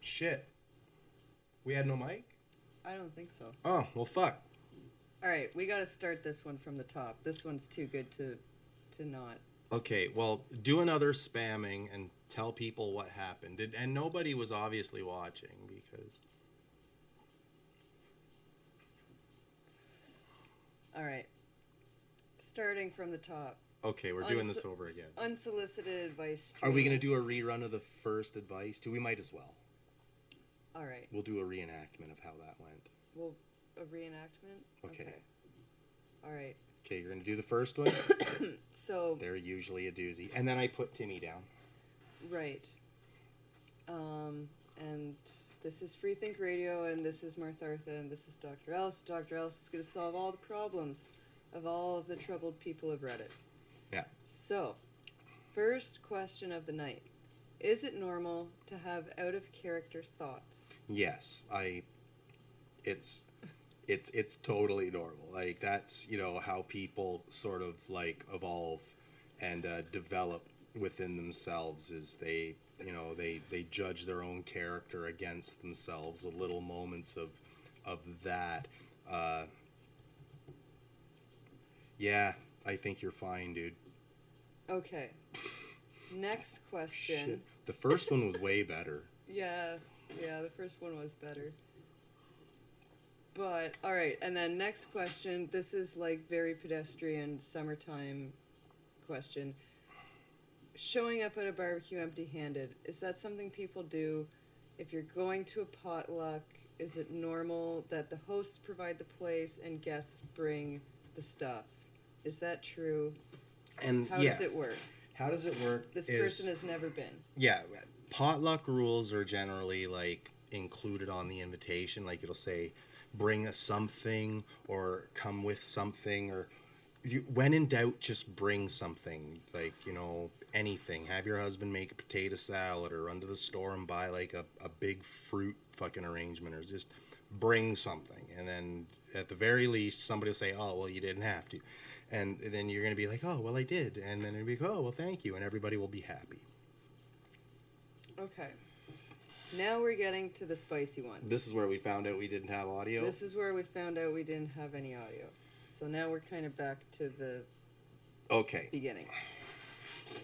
Shit. We had no mic? I don't think so. Oh, well, fuck. All right, we got to start this one from the top. This one's too good to not. Okay, well, do another spamming and tell people what happened. And nobody was obviously watching because... All right. Starting from the top. Okay, we're doing this over again. Unsolicited advice. Are we going to do a rerun of the first advice too? We might as well. All right. We'll do a reenactment of how that went. Well, a reenactment? Okay. All right. Okay, you're going to do the first one? So... They're usually a doozy. And then I put Timmy down. Right. And this is Freethinkradio, and this is Martha, and this is Dr. Ellis. Dr. Ellis is going to solve all the problems of all of the troubled people of Reddit. Yeah. So, first question of the night. Is it normal to have out-of-character thoughts? Yes. It's totally normal. Like, that's, you know, how people sort of, like, evolve and develop within themselves is they, you know, they judge their own character against themselves. A little moments of that. Yeah, I think you're fine, dude. Okay. Next question. Shit. The first one was way better. Yeah, the first one was better. But, alright, and then next question. This is like very pedestrian summertime question. Showing up at a barbecue empty-handed, is that something people do? If you're going to a potluck, is it normal that the hosts provide the place and guests bring the stuff? Is that true? And How does it work? How does it work? This person has never been. Yeah, potluck rules are generally like included on the invitation. Like it'll say, bring us something or come with something, or when in doubt, just bring something. Like, you know, anything. Have your husband make a potato salad or run to the store and buy like a big fruit fucking arrangement, or just bring something. And then at the very least, somebody will say, oh, well, you didn't have to. And then you're going to be like, oh, well, I did. And then it'll be like, oh, well, thank you. And everybody will be happy. Okay. Now we're getting to the spicy one. This is where we found out we didn't have audio. This is where we found out we didn't have any audio. So now we're kind of back to the beginning.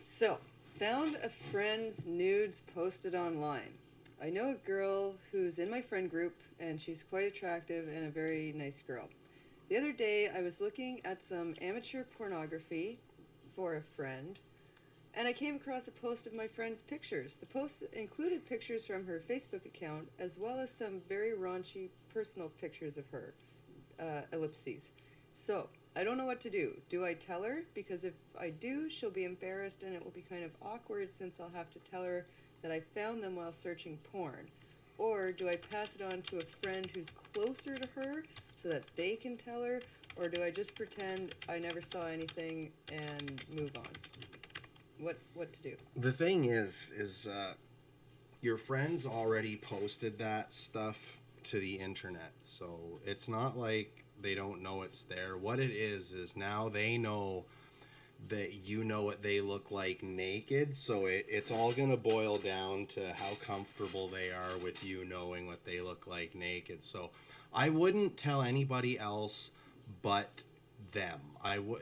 So, found a friend's nudes posted online. I know a girl who's in my friend group, and she's quite attractive and a very nice girl. The other day, I was looking at some amateur pornography for a friend, and I came across a post of my friend's pictures. The post included pictures from her Facebook account, as well as some very raunchy personal pictures of her, ellipses. So, I don't know what to do. Do I tell her? Because if I do, she'll be embarrassed, and it will be kind of awkward since I'll have to tell her that I found them while searching porn. Or do I pass it on to a friend who's closer to her so that they can tell her? Or do I just pretend I never saw anything and move on? What to do? The thing is your friends already posted that stuff to the internet, so it's not like they don't know it's there. What it is now they know that you know what they look like naked, so it's all going to boil down to how comfortable they are with you knowing what they look like naked. So I wouldn't tell anybody else but them.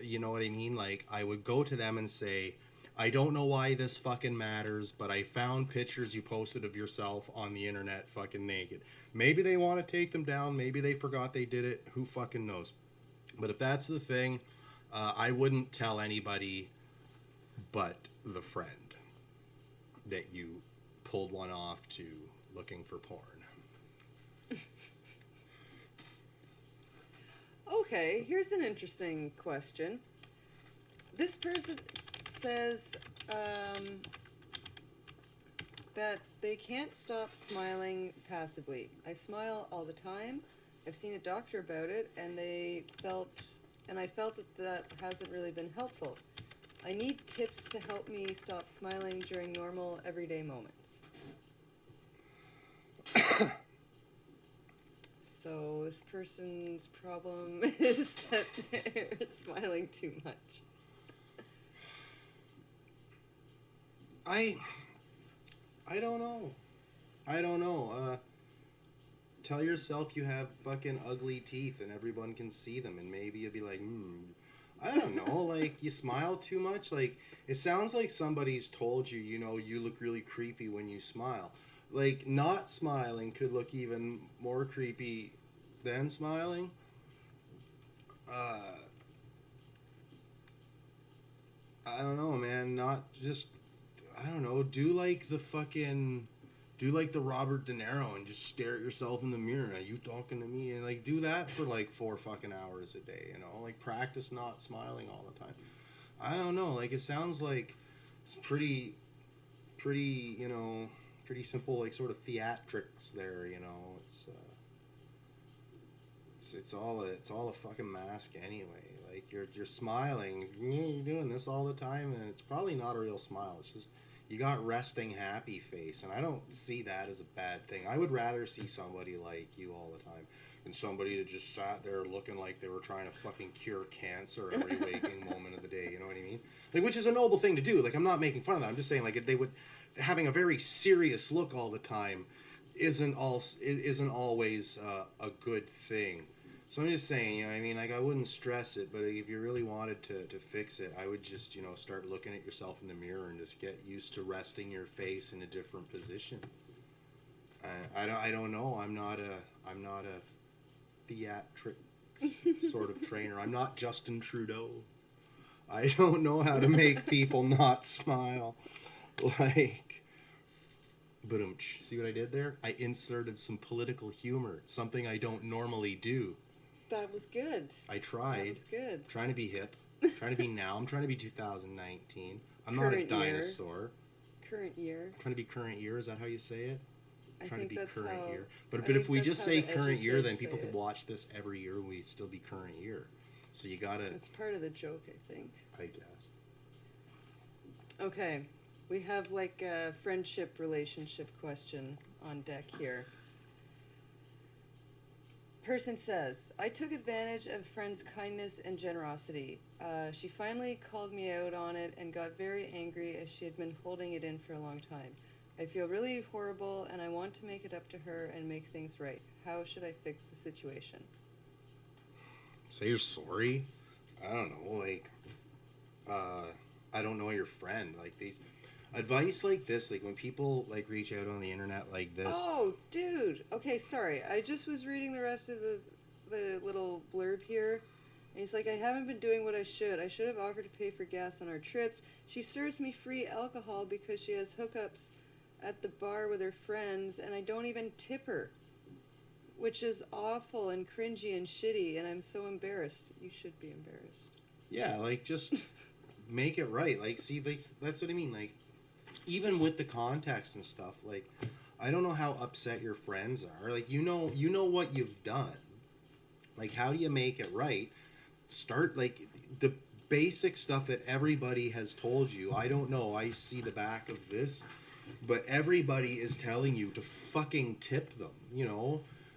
You know what I mean? Like, I would go to them and say, I don't know why this fucking matters, but I found pictures you posted of yourself on the internet fucking naked. Maybe they want to take them down. Maybe they forgot they did it. Who fucking knows? But if that's the thing, I wouldn't tell anybody but the friend that you pulled one off to looking for porn. Okay, here's an interesting question. This person says that they can't stop smiling passively. I smile all the time. I've seen a doctor about it, and I felt that hasn't really been helpful. I need tips to help me stop smiling during normal, everyday moments. So this person's problem is that they're smiling too much. I don't know. I don't know. Tell yourself you have fucking ugly teeth and everyone can see them, and maybe you'll be like, I don't know, like, you smile too much. Like, it sounds like somebody's told you, you look really creepy when you smile. Like, not smiling could look even more creepy than smiling. Uh, I don't know, man. Not just, I don't know, do like the Robert De Niro and just stare at yourself in the mirror. Are you talking to me? And like do that for like 4 fucking hours a day, like practice not smiling all the time. I don't know, like it sounds like it's pretty, pretty simple, like sort of theatrics there, it's all a fucking mask anyway. Like you're smiling, you're doing this all the time, and it's probably not a real smile. It's just you got resting happy face, and I don't see that as a bad thing. I would rather see somebody like you all the time than somebody that just sat there looking like they were trying to fucking cure cancer every waking moment of the day. You know what I mean? Like, which is a noble thing to do. Like, I'm not making fun of that. I'm just saying, like, if they would having a very serious look all the time isn't always a good thing. So I'm just saying, I mean, like, I wouldn't stress it, but if you really wanted to fix it, I would just, start looking at yourself in the mirror and just get used to resting your face in a different position. I don't know. I'm not a theatrics sort of trainer. I'm not Justin Trudeau. I don't know how to make people not smile. Like, see what I did there? I inserted some political humor, something I don't normally do. That was good. I tried. That was good. Trying to be hip. Trying to be now. I'm trying to be 2019. I'm current not a dinosaur. Current year. I'm trying to be current year. Is that how you say it? I'm trying to be current year. But I if we just say the current year, then say people it. could watch this every year and we'd still be current year. So you gotta... It's part of the joke, I think. I guess. Okay. We have like a friendship relationship question on deck here. Person says, I took advantage of friend's kindness and generosity. She finally called me out on it and got very angry as she had been holding it in for a long time. I feel really horrible and I want to make it up to her and make things right. How should I fix the situation? Say you're sorry. I don't know, like, I don't know your friend. Like, these advice like this, like when people like reach out on the internet like this. Oh, dude. Okay, sorry. I just was reading the rest of the little blurb here. And he's like, I haven't been doing what I should. I should have offered to pay for gas on our trips. She serves me free alcohol because she has hookups at the bar with her friends, and I don't even tip her. Which is awful and cringy and shitty, and I'm so embarrassed. You should be embarrassed. Yeah, like, just make it right. Like, see, that's what I mean. Like, even with the context and stuff, like, I don't know how upset your friends are. Like, you know what you've done. Like, how do you make it right? Start, like, the basic stuff that everybody has told you. I don't know. I see the back of this. But everybody is telling you to fucking tip them,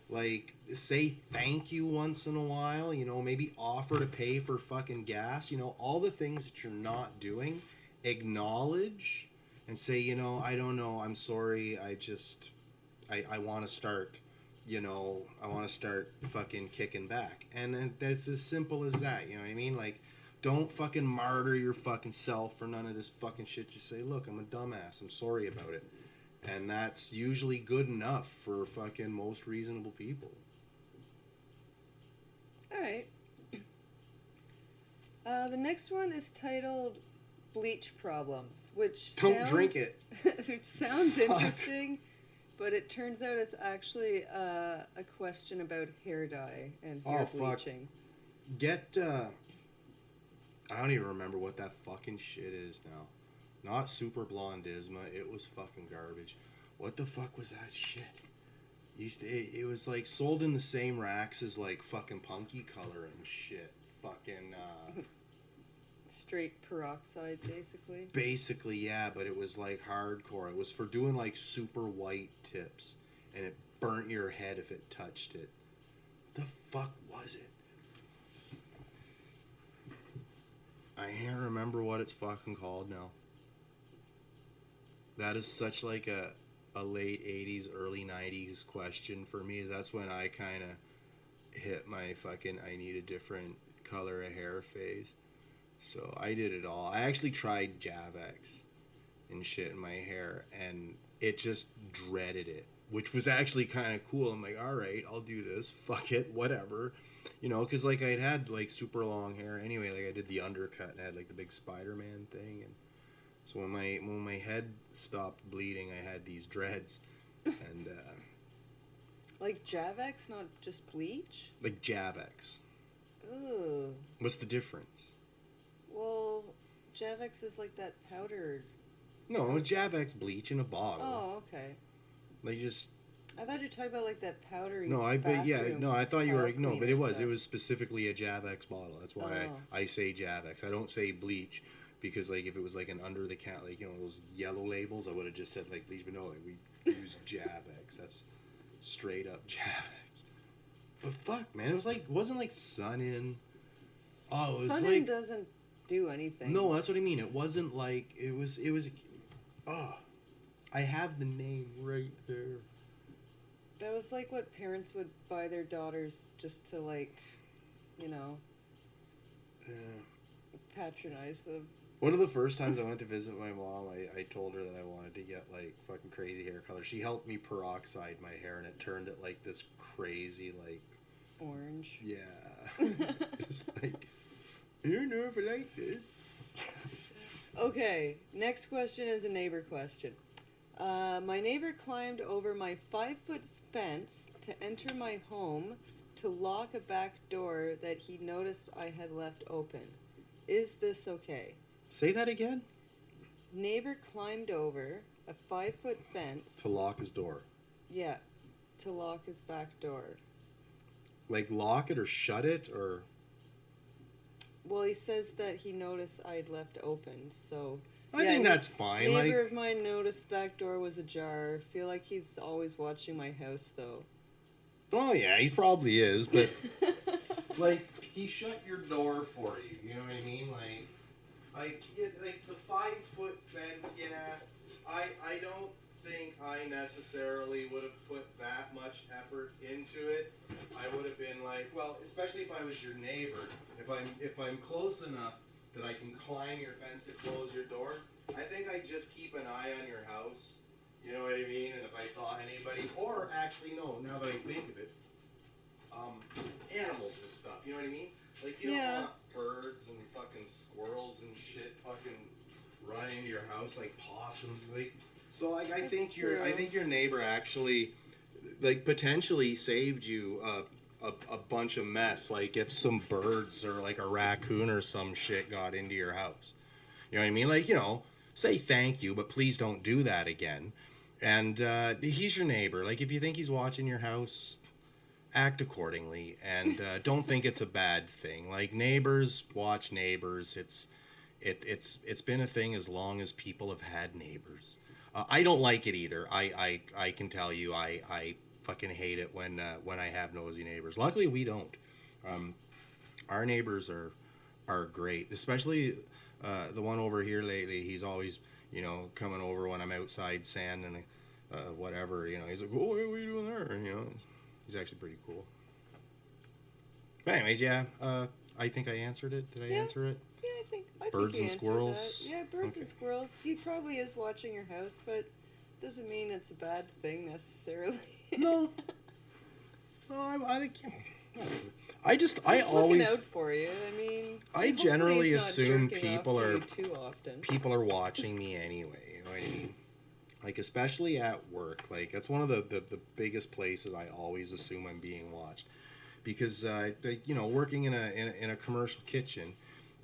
Like, say thank you once in a while, maybe offer to pay for fucking gas, all the things that you're not doing, acknowledge and say, I don't know, I'm sorry, I want to start, I want to start fucking kicking back. And then that's as simple as that, you know what I mean? Like, don't fucking martyr your fucking self for none of this fucking shit. Just say, look, I'm a dumbass, I'm sorry about it. And that's usually good enough for fucking most reasonable people. Alright. The next one is titled Bleach Problems, which Don't drink it. Which sounds interesting, but it turns out it's actually a question about hair dye and hair bleaching. Get, I don't even remember what that fucking shit is now. Not Super Blondisma. It was fucking garbage. What the fuck was that shit? It was like sold in the same racks as like fucking Punky Color and shit. Fucking straight peroxide, basically. Basically, yeah, but it was like hardcore. It was for doing like super white tips, and it burnt your head if it touched it. What the fuck was it? I can't remember what it's fucking called now. That is such like a a late 80s, early 90s question for me. That's when I kind of hit my fucking I need a different color of hair phase. So I did it all. I actually tried Javex and shit in my hair, and it just dreaded it, which was actually kind of cool. I'm like, all right, I'll do this. Fuck it, whatever. You know, because like I'd had like super long hair anyway. Like I did the undercut and I had like the big Spider-Man thing, and so when my head stopped bleeding, I had these dreads, and like Javex, not just bleach. like Javex. Ooh. What's the difference? Well, Javex is like that powdered. No, Javex bleach in a bottle. Oh, okay. Like just. I thought you were talking about like that powdery. No, I thought you were no, but it was stuff. it was specifically a Javex bottle. That's why I say Javex. I don't say bleach because like if it was like an under the counter, like you know those yellow labels, I would have just said like bleach. But no, like we use Javex. That's straight up Javex. But fuck, man, it wasn't like Sun In. Oh, it was Sun like In doesn't do anything. No, that's what I mean. It wasn't like it was. Oh, I have the name right there. That was like what parents would buy their daughters just to like, you know, patronize them. One of the first times I went to visit my mom, I told her that I wanted to get like fucking crazy hair color. She helped me peroxide my hair and it turned it like this crazy like orange. Yeah. It's like I don't know if I like this. Okay, next question is a neighbor question. My neighbor climbed over my 5-foot fence to enter my home to lock a back door that he noticed I had left open. Is this okay? Say that again? Neighbor climbed over a 5-foot fence. To lock his door. Yeah, to lock his back door. Like lock it or shut it or... Well, he says that he noticed I'd left open, so... I think that's fine. Neighbor of mine noticed the back door was ajar. Feel like he's always watching my house, though. Oh, yeah, he probably is, but... like, he shut your door for you, you know what I mean? Like the 5-foot fence, yeah, I don't think I necessarily would have put that much effort into it. I would have been like, well, especially if I was your neighbor, if I'm close enough that I can climb your fence to close your door, I think I'd just keep an eye on your house, you know what I mean? And if I saw anybody, or actually no, now that I think of it, animals and stuff, you know what I mean? Like you don't want birds and fucking squirrels and shit fucking running into your house like possums, like. So like I think your neighbor actually, like potentially saved you a bunch of mess. Like if some birds or like a raccoon or some shit got into your house, you know what I mean? Like you know, say thank you, but please don't do that again. And he's your neighbor. Like if you think he's watching your house, act accordingly, and don't think it's a bad thing. Like neighbors watch neighbors. It's been a thing as long as people have had neighbors. I don't like it either. I can tell you I fucking hate it when I have nosy neighbors. Luckily we don't. Our neighbors are great, especially the one over here lately. He's always coming over when I'm outside sanding whatever. He's like, oh, what are you doing there? And, he's actually pretty cool. But anyways, yeah. I think I answered it. Did I answer it? Yeah, I think birds you and squirrels. That. Yeah, birds and squirrels. He probably is watching your house, but doesn't mean it's a bad thing necessarily. No. No, I think. He's always looking out for you. I mean, I generally assume people are watching me anyway. You know what I mean? Like especially at work. Like that's one of the biggest places I always assume I'm being watched, because working in a commercial kitchen.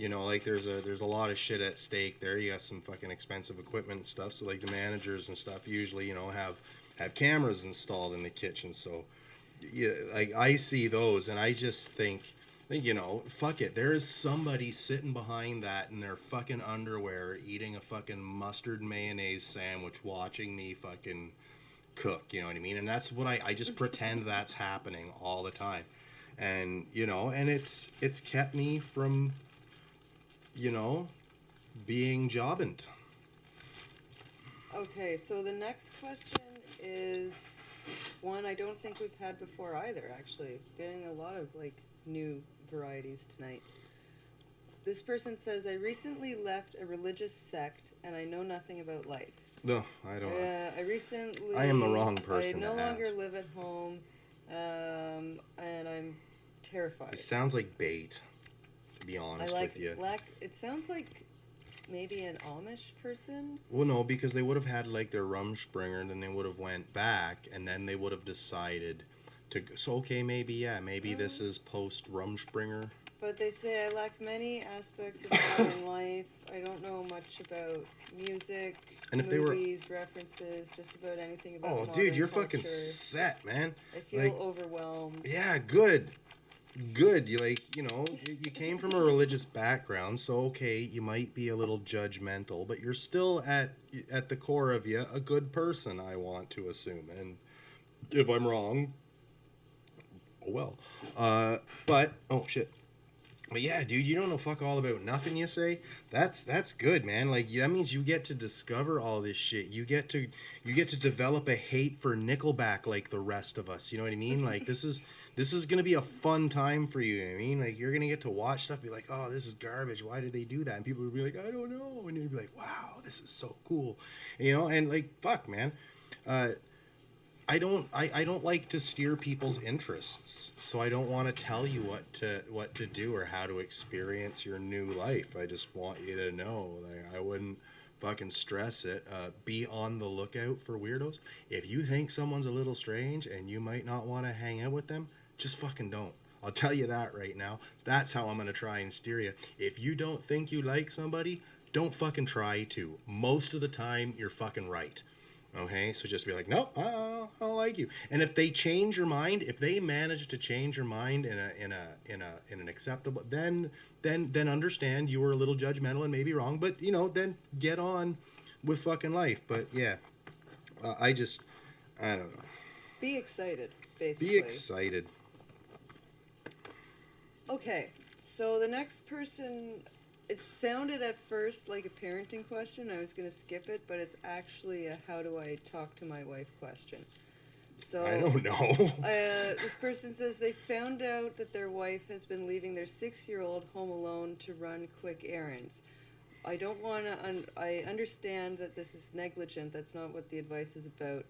Like there's a lot of shit at stake there. You got some fucking expensive equipment and stuff. So like the managers and stuff usually, have cameras installed in the kitchen. So yeah, like I see those and I just think, fuck it. There is somebody sitting behind that in their fucking underwear eating a fucking mustard mayonnaise sandwich watching me fucking cook. You know what I mean? And that's what I just pretend that's happening all the time. And, and it's kept me from... being jobbing. Okay, so the next question is one I don't think we've had before either, actually. Getting a lot of, like, new varieties tonight. This person says, I recently left a religious sect and I know nothing about life. No, I don't. I am the wrong person I no to longer ask. live at home, and I'm terrified. It sounds like bait, to be honest with you. It sounds like maybe an Amish person. Well, no, because they would have had like their Rumspringer, and then they would have went back, and then they would have decided to. So okay, maybe this is post Rumspringer. But they say I lack many aspects of modern life. I don't know much about music, and if movies, references, just about anything about modern dude, you're culture. fucking set, man. I feel overwhelmed. Yeah, good. You you came from a religious background, so okay, you might be a little judgmental, but you're still at the core of you a good person, I want to assume. And if I'm wrong, oh well. But oh shit. But yeah, dude, you don't know fuck all about nothing, you say? That's good, man. Like, that means you get to discover all this shit. You get to develop a hate for Nickelback like the rest of us. You know what I mean? Like, this is gonna be a fun time for you. You know what I mean? Like, you're gonna get to watch stuff, be like, oh, this is garbage. Why did they do that? And people will be like, I don't know. And you'll be like, wow, this is so cool. You know, and like, fuck, man. I don't like to steer people's interests, so I don't want to tell you what to do or how to experience your new life. I just want you to know. Like, I wouldn't fucking stress it. Be on the lookout for weirdos. If you think someone's a little strange and you might not want to hang out with them, just fucking don't. I'll tell you that right now. That's how I'm gonna try and steer you. If you don't think you like somebody, don't fucking try to. Most of the time, you're fucking right. Okay, so just be like, nope, I don't like you. And if they change your mind, if they manage to change your mind in an acceptable, then understand you were a little judgmental and maybe wrong, but then get on with fucking life. But yeah, I don't know. Be excited, basically. Be excited. Okay, so the next person. It sounded at first like a parenting question. I was going to skip it, but it's actually a how do I talk to my wife question. So I don't know. This person says they found out that their wife has been leaving their 6-year-old home alone to run quick errands. I don't want to. I understand that this is negligent. That's not what the advice is about.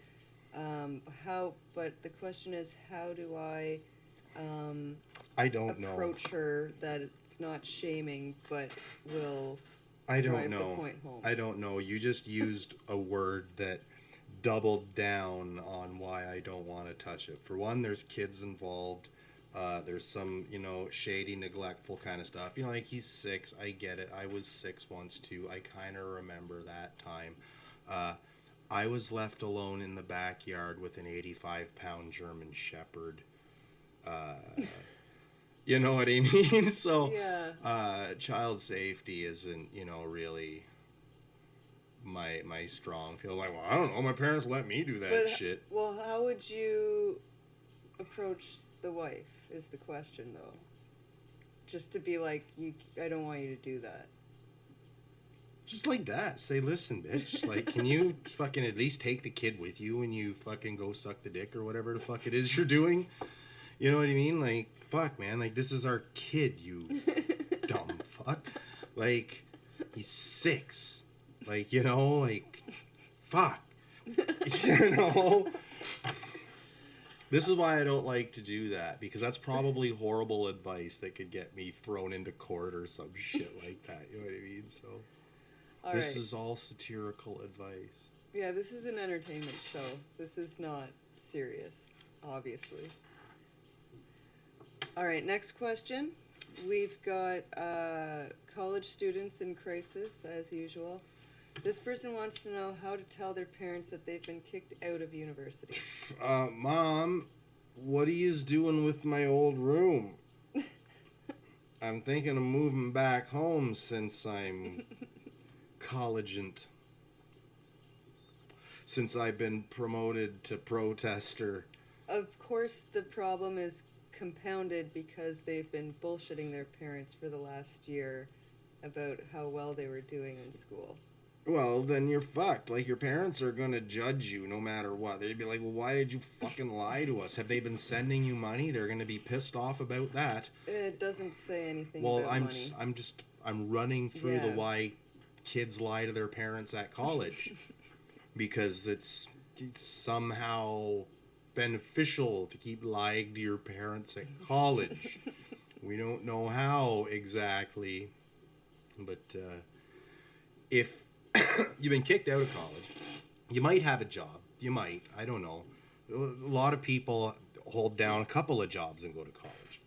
But the question is, how do I approach her that it's not shaming, but will drive the point home? I don't know. You just used a word that doubled down on why I don't want to touch it. For one, there's kids involved. There's some, shady, neglectful kind of stuff. Like, he's 6. I get it. I was 6 once, too. I kind of remember that time. I was left alone in the backyard with an 85-pound German Shepherd. You know what I mean? So, yeah. Child safety isn't, really my strong feel. Like, well, I don't know. My parents let me do that shit. Well, how would you approach the wife is the question, though. Just to be like, I don't want you to do that. Just like that. Say, listen, bitch. Like, can you fucking at least take the kid with you when you fucking go suck the dick or whatever the fuck it is you're doing? You know what I mean? Like, fuck, man. Like, this is our kid, you dumb fuck. Like, he's 6. Like, fuck. This is why I don't like to do that, because that's probably horrible advice that could get me thrown into court or some shit like that. You know what I mean? So, this is all satirical advice. Yeah, this is an entertainment show. This is not serious, obviously. All right, next question. We've got college students in crisis, as usual. This person wants to know how to tell their parents that they've been kicked out of university. Mom, what are you doing with my old room? I'm thinking of moving back home since I'm collegiant. Since I've been promoted to protester. Of course, the problem is compounded because they've been bullshitting their parents for the last year about how well they were doing in school. Well, then you're fucked. Like, your parents are gonna judge you no matter what. They'd be like, well, why did you fucking lie to us? Have they been sending you money? They're gonna be pissed off about that. It doesn't say anything Well, about money. I'm running through the Yeah. why kids lie to their parents at college. Because it's somehow beneficial to keep lying to your parents at college. We don't know how exactly, but if you've been kicked out of college, you might have a job. You might. I don't know. A lot of people hold down a couple of jobs and go to college.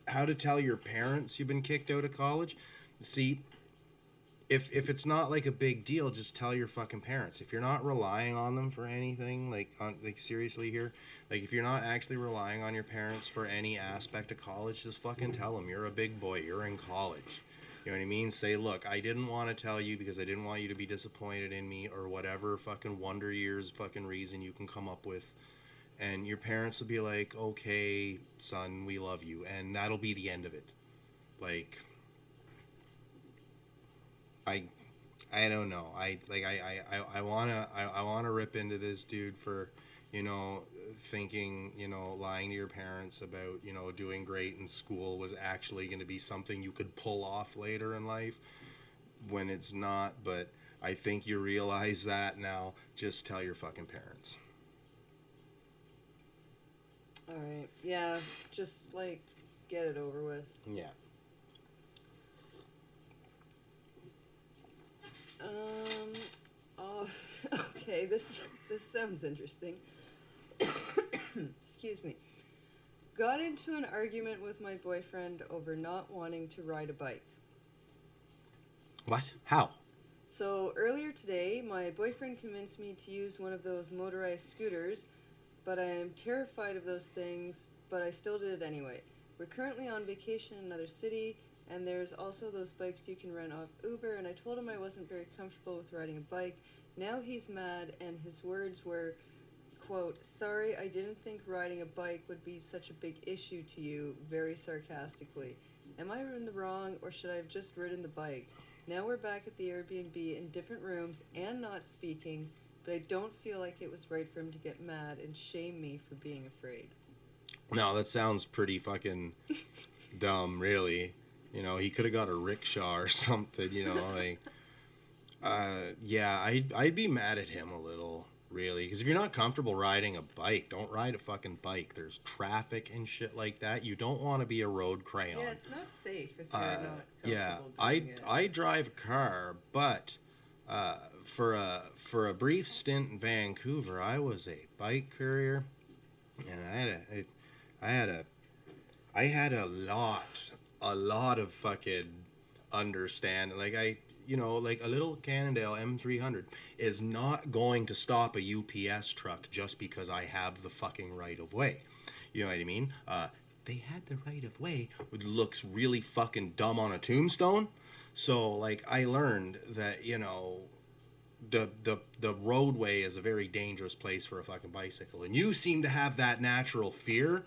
How to tell your parents you've been kicked out of college? See, if it's not like a big deal, just tell your fucking parents. If you're not relying on them for anything, like seriously here, like if you're not actually relying on your parents for any aspect of college, just fucking tell them you're a big boy, you're in college. You know what I mean? Say, look, I didn't want to tell you because I didn't want you to be disappointed in me, or whatever fucking wonder years fucking reason you can come up with. And your parents will be like, okay, son, we love you, and that'll be the end of it. Like, I don't know. I wanna rip into this dude for, thinking, lying to your parents about, doing great in school was actually going to be something you could pull off later in life when it's not. But I think you realize that now. Just tell your fucking parents. All right. Yeah. Just like get it over with. Yeah. Oh, okay. This sounds interesting. Excuse me. Got into an argument with my boyfriend over not wanting to ride a bike. What? How? So earlier today, my boyfriend convinced me to use one of those motorized scooters, but I am terrified of those things, but I still did it anyway. We're currently on vacation in another city, and there's also those bikes you can rent off Uber, and I told him I wasn't very comfortable with riding a bike. Now he's mad, and his words were, quote, "Sorry, I didn't think riding a bike would be such a big issue to you," very sarcastically. Am I in the wrong, or should I have just ridden the bike? Now we're back at the Airbnb in different rooms and not speaking, but I don't feel like it was right for him to get mad and shame me for being afraid. No, that sounds pretty fucking dumb, really. He could have got a rickshaw or something, like... Yeah, I'd be mad at him a little, really. Because if you're not comfortable riding a bike, don't ride a fucking bike. There's traffic and shit like that. You don't want to be a road crayon. Yeah, it's not safe if you're not comfortable Yeah, doing it. I drive a car, but for a brief stint in Vancouver, I was a bike courier, and I had a lot of fucking understanding. Like like a little Cannondale M300 is not going to stop a UPS truck just because I have the fucking right of way. You know what I mean? They had the right of way, which looks really fucking dumb on a tombstone. So, like, I learned that, the roadway is a very dangerous place for a fucking bicycle. And you seem to have that natural fear,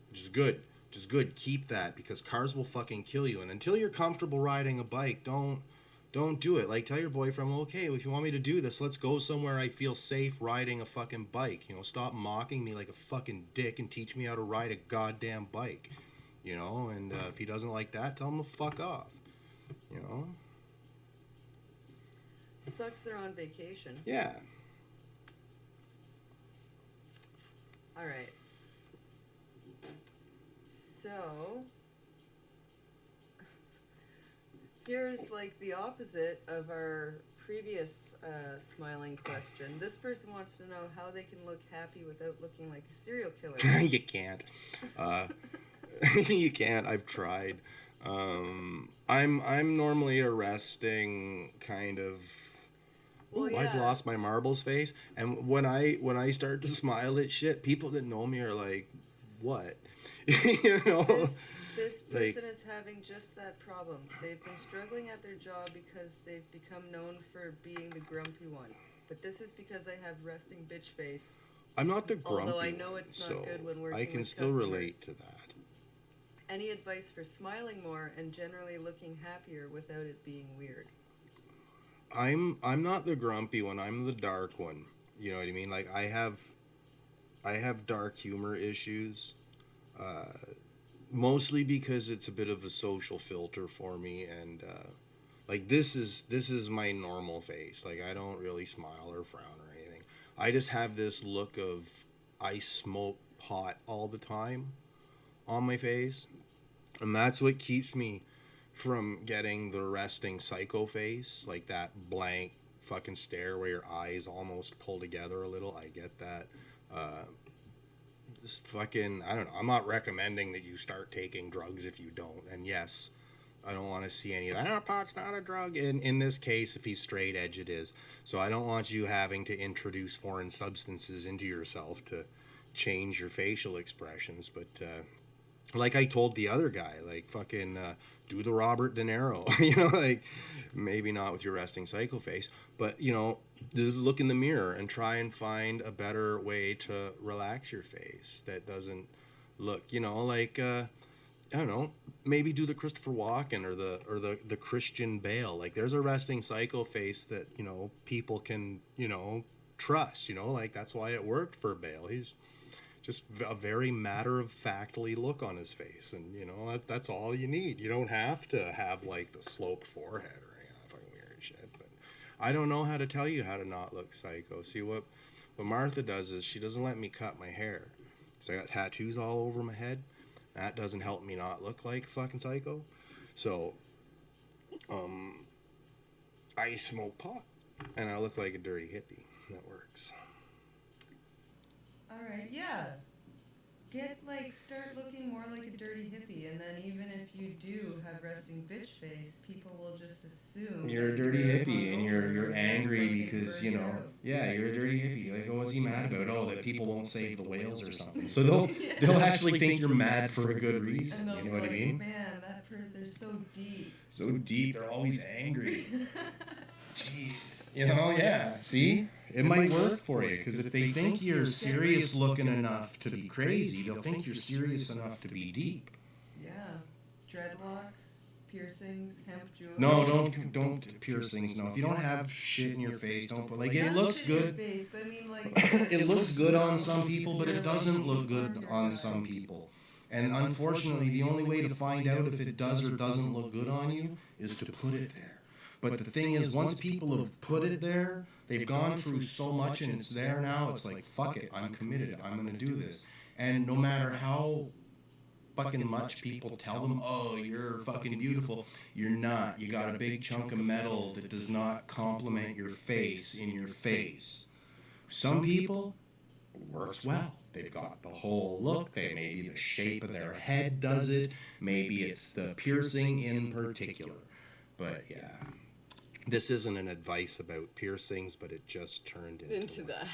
which is good. Just good. Keep that, because cars will fucking kill you. And until you're comfortable riding a bike, don't do it. Like, tell your boyfriend, well, okay, if you want me to do this, let's go somewhere I feel safe riding a fucking bike. Stop mocking me like a fucking dick and teach me how to ride a goddamn bike. And if he doesn't like that, tell him to fuck off. Sucks they're on vacation. Yeah. All right. So, here's like the opposite of our previous smiling question. This person wants to know how they can look happy without looking like a serial killer. You can't. You can't. I've tried. I'm normally a resting kind of. Well, yeah. I've lost my marbles face, and when I start to smile at shit, people that know me are like, "What?" This person is having just that problem. They've been struggling at their job because they've become known for being the grumpy one. But this is because I have resting bitch face. I'm not the grumpy one. Although I know it's not good when working with I can still relate to that. Any advice for smiling more and generally looking happier without it being weird? I'm not the grumpy one. I'm the dark one. You know what I mean? Like I have dark humor issues. Mostly because it's a bit of a social filter for me, and like this is my normal face. Like I don't really smile or frown or anything. I just have this look of I smoke pot all the time on my face, and that's what keeps me from getting the resting psycho face, like that blank fucking stare where your eyes almost pull together a little. I get that. Just fucking, I don't know. I'm not recommending that you start taking drugs if you don't. And yes, I don't want to see any of that. Oh, pot's not a drug. In this case, if he's straight edge, it is. So I don't want you having to introduce foreign substances into yourself to change your facial expressions. But like I told the other guy, like fucking do the Robert De Niro, you know, like maybe not with your resting psycho face, but you know, look in the mirror and try and find a better way to relax your face that doesn't look, you know, like I don't know, maybe do the Christopher Walken or the Christian Bale. Like there's a resting psycho face that, you know, people can, you know, trust, you know, like that's why it worked for Bale. He's just a very matter-of-factly look on his face, and you know that's all you need. You don't have to have like the sloped forehead or any of that fucking weird shit. But I don't know how to tell you how to not look psycho. See, what Martha does is she doesn't let me cut my hair, so I got tattoos all over my head. That doesn't help me not look like fucking psycho. So I smoke pot and I look like a dirty hippie. That works. All right, yeah. Start looking more like a dirty hippie, and then even if you do have resting bitch face, people will just assume you're a dirty hippie and you're angry because, you know, yeah, you're a dirty hippie. Like, oh, what's he mad about? Oh, that people won't save the whales or something. So they'll actually think you're mad for a good reason. You know what I mean? Man, they're so deep. So deep, they're always angry. Jeez. You know, yeah. See? It might work for you, because if they think you're serious looking enough to be crazy, they'll think you're serious enough to be deep. Yeah. Dreadlocks, piercings, hemp jewelry. No, don't piercings. No, if you don't have shit in your face, don't put like it looks good. Face, but I mean, like, it looks good on some people, but it doesn't look good on some people. And unfortunately, the only way to find out if it does or doesn't look good on you is to put it there. But the thing is, once people have put it there, they've gone through so much and it's there now, it's like, fuck it, I'm committed, I'm going to do this. And no matter how fucking much people tell them, oh, you're fucking beautiful, you're not. You got a big chunk of metal that does not complement your face in your face. Some people, it works well. They've got the whole look. Maybe the shape of their head does it. Maybe it's the piercing in particular. But yeah. This isn't an advice about piercings, but it just turned into that.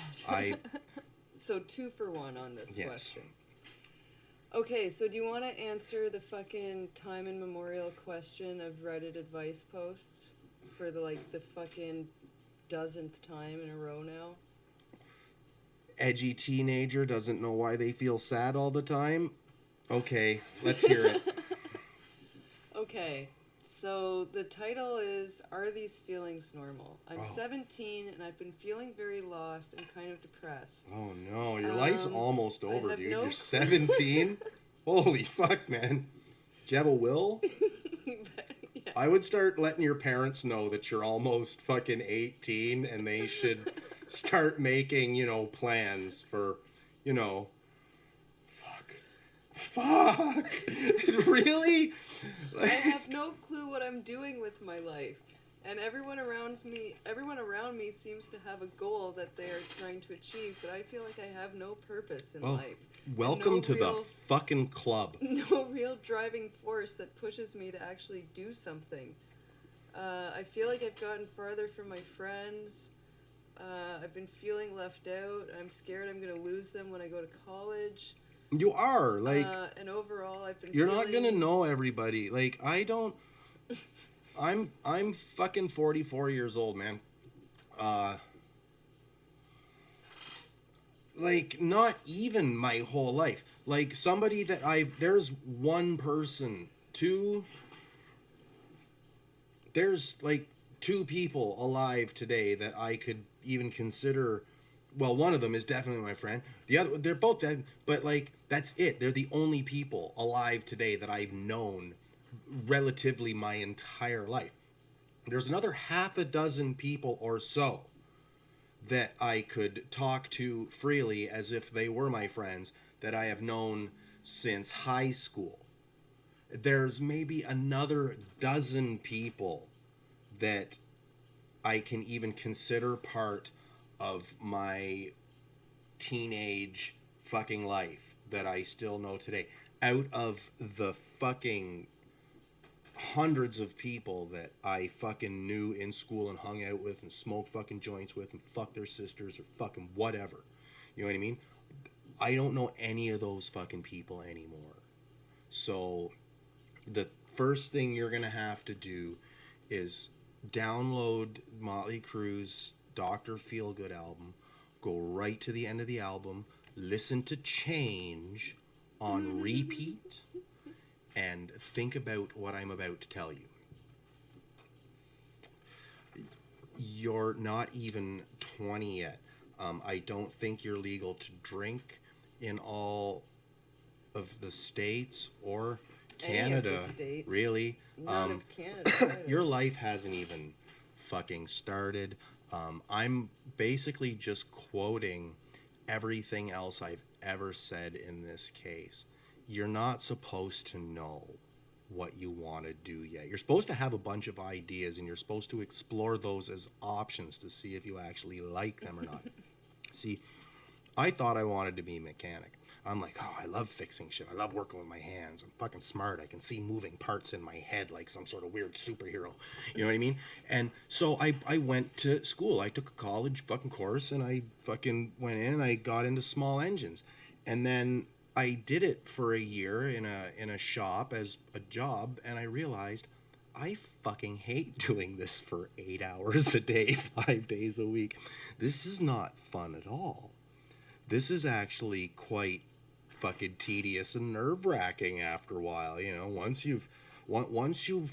So 2 for 1 on this question. Okay, so do you want to answer the fucking time immemorial question of Reddit advice posts for the fucking dozenth time in a row now? Edgy teenager doesn't know why they feel sad all the time? Okay, let's hear it. Okay. So the title is, Are These Feelings Normal? I'm 17 and I've been feeling very lost and kind of depressed. Oh no, your life's almost over, dude. You're 17? Holy fuck, man. Do you have a will? Yeah. I would start letting your parents know that you're almost fucking 18 and they should start making, you know, plans for, you know, fuck. Really? I have no clue what I'm doing with my life, and everyone around me seems to have a goal that they are trying to achieve, but I feel like I have no purpose in life. Welcome to the fucking club. No real driving force that pushes me to actually do something. I feel like I've gotten farther from my friends. I've been feeling left out. I'm scared I'm going to lose them when I go to college. You are, like... and overall, I've been You're not gonna know everybody. Like, I don't... I'm fucking 44 years old, man. Like, not even my whole life. Like somebody that there's one person, there's like two people alive today that I could even consider. Well, one of them is definitely my friend. The other, they're both dead, but like that's it. They're the only people alive today that I've known relatively my entire life. There's another half a dozen people or so that I could talk to freely as if they were my friends that I have known since high school. There's maybe another dozen people that I can even consider part of my teenage fucking life that I still know today. Out of the fucking hundreds of people that I fucking knew in school and hung out with and smoked fucking joints with and fucked their sisters or fucking whatever. You know what I mean? I don't know any of those fucking people anymore. So the first thing you're going to have to do is download Motley Crue's Dr. Feelgood album, go right to the end of the album, listen to Change on repeat, and think about what I'm about to tell you. You're not even 20 yet. I don't think you're legal to drink in all of the states or Canada. States. Really. None of Canada. Your life hasn't even fucking started. I'm basically just quoting everything else I've ever said in this case. You're not supposed to know what you want to do yet. You're supposed to have a bunch of ideas and you're supposed to explore those as options to see if you actually like them or not. See, I thought I wanted to be a mechanic. I'm like, oh, I love fixing shit. I love working with my hands. I'm fucking smart. I can see moving parts in my head like some sort of weird superhero. You know what I mean? And so I went to school. I took a college fucking course and I fucking went in and I got into small engines. And then I did it for a year in a shop as a job, and I realized I fucking hate doing this for 8 hours a day, 5 days a week. This is not fun at all. This is actually quite fucking tedious and nerve-wracking after a while. You know, once you've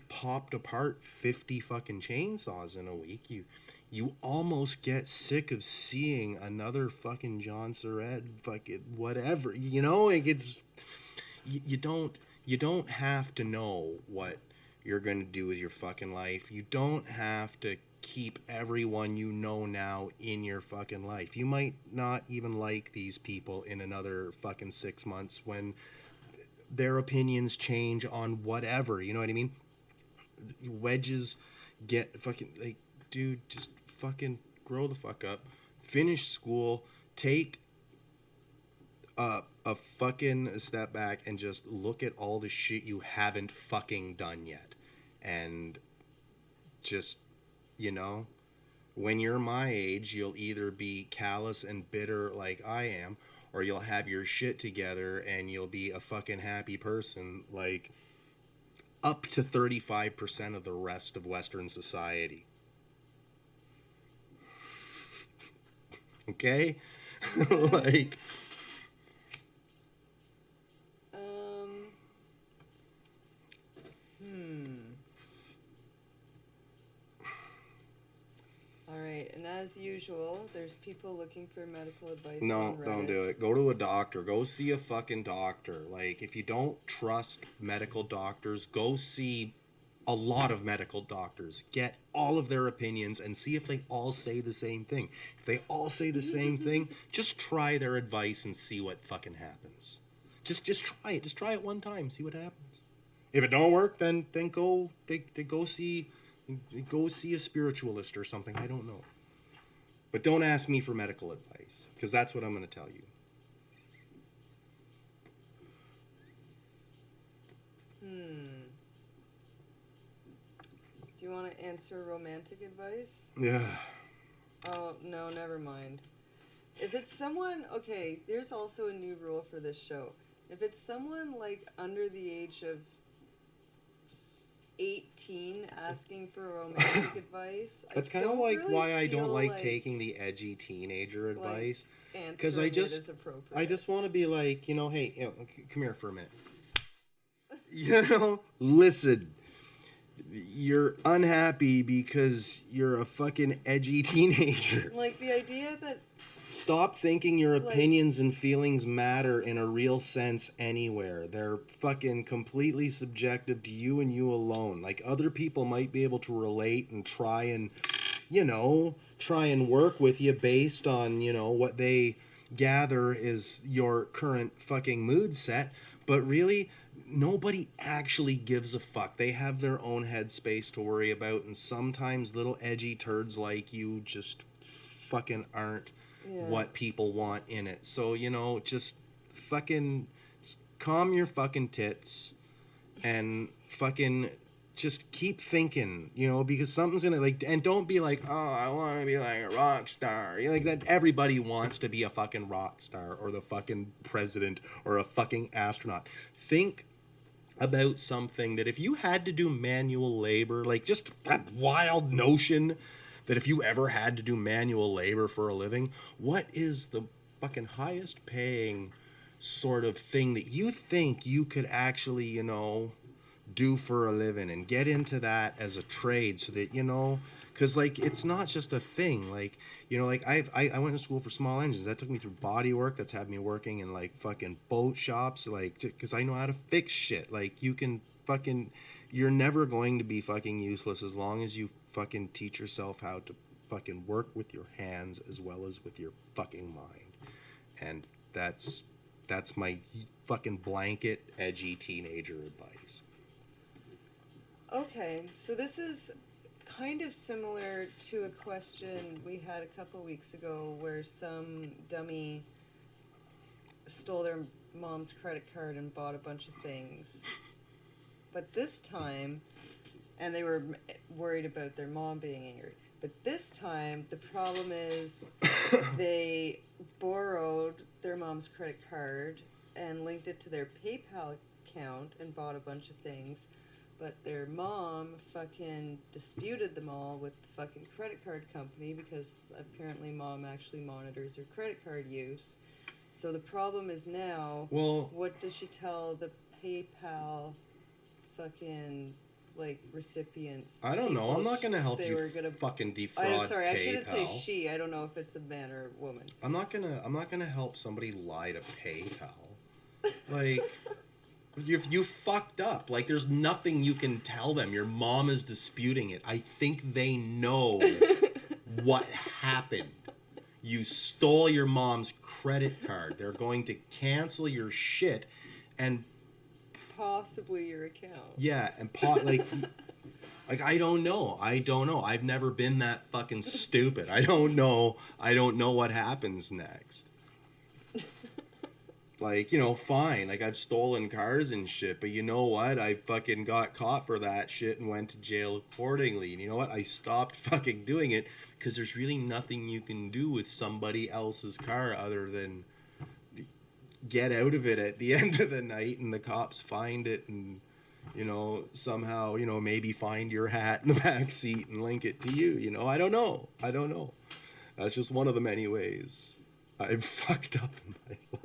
popped apart 50 fucking chainsaws in a week, you almost get sick of seeing another fucking John Surratt fucking whatever. You know, like you don't have to know what you're going to do with your fucking life. You don't have to keep everyone you know now in your fucking life. You might not even like these people in another fucking 6 months when their opinions change on whatever. You know what I mean? Wedges get fucking like, dude, just fucking grow the fuck up, finish school, take a fucking step back and just look at all the shit you haven't fucking done yet. And just, you know, when you're my age, you'll either be callous and bitter like I am, or you'll have your shit together and you'll be a fucking happy person like up to 35% of the rest of Western society. Okay? Like... Alright, and as usual, there's people looking for medical advice. No, don't do it. Go to a doctor. Go see a fucking doctor. Like, if you don't trust medical doctors, go see a lot of medical doctors. Get all of their opinions and see if they all say the same thing. If they all say the same thing, just try their advice and see what fucking happens. Just try it. Just try it one time. See what happens. If it don't work, then go see a spiritualist or something. I don't know. But don't ask me for medical advice, because that's what I'm going to tell you. Do you want to answer romantic advice? Yeah. Oh, no, never mind. If it's someone... Okay, there's also a new rule for this show. If it's someone, like, under the age of 18 asking for romantic advice... That's kind of like why I don't like taking the edgy teenager advice. Because I just want to be like, you know, hey, you know, come here for a minute. You know, listen. You're unhappy because you're a fucking edgy teenager. Like, the idea that... Stop thinking your opinions and feelings matter in a real sense anywhere. They're fucking completely subjective to you and you alone. Like, other people might be able to relate and try and, you know, work with you based on, you know, what they gather is your current fucking mood set. But really, nobody actually gives a fuck. They have their own headspace to worry about, and sometimes little edgy turds like you just fucking aren't what people want in it. So, you know, just fucking calm your fucking tits and fucking just keep thinking, you know, because something's gonna, like, and don't be like, oh, I want to be like a rock star. You know, like, that everybody wants to be a fucking rock star or the fucking president or a fucking astronaut. Think about something that if you had to do manual labor, like, just that wild notion that if you ever had to do manual labor for a living, what is the fucking highest paying sort of thing that you think you could actually, you know, do for a living, and get into that as a trade so that, you know, because, like, it's not just a thing. Like, you know, like, I went to school for small engines. That took me through body work. That's had me working in, like, fucking boat shops, like, because I know how to fix shit. Like, you can fucking, you're never going to be fucking useless as long as you fucking teach yourself how to fucking work with your hands as well as with your fucking mind. And that's my fucking blanket edgy teenager advice. Okay, so this is kind of similar to a question we had a couple weeks ago where some dummy stole their mom's credit card and bought a bunch of things. But this time, and they were worried about their mom being angry. But this time, the problem is they borrowed their mom's credit card and linked it to their PayPal account and bought a bunch of things. But their mom fucking disputed them all with the fucking credit card company because apparently mom actually monitors her credit card use. So the problem is now, what does she tell the PayPal fucking, like, recipients? I don't know. I'm not going to help you fucking defraud PayPal. I shouldn't say she. I don't know if it's a man or a woman. I'm not gonna help somebody lie to PayPal. Like... You fucked up. Like, there's nothing you can tell them. Your mom is disputing it. I think they know what happened. You stole your mom's credit card. They're going to cancel your shit and... possibly your account. Yeah, and like, I don't know. I've never been that fucking stupid. I don't know what happens next. Like, you know, fine. Like, I've stolen cars and shit, but you know what? I fucking got caught for that shit and went to jail accordingly. And you know what? I stopped fucking doing it because there's really nothing you can do with somebody else's car other than get out of it at the end of the night and the cops find it and, you know, somehow, you know, maybe find your hat in the back seat and link it to you. You know, I don't know. That's just one of the many ways I've fucked up in my life.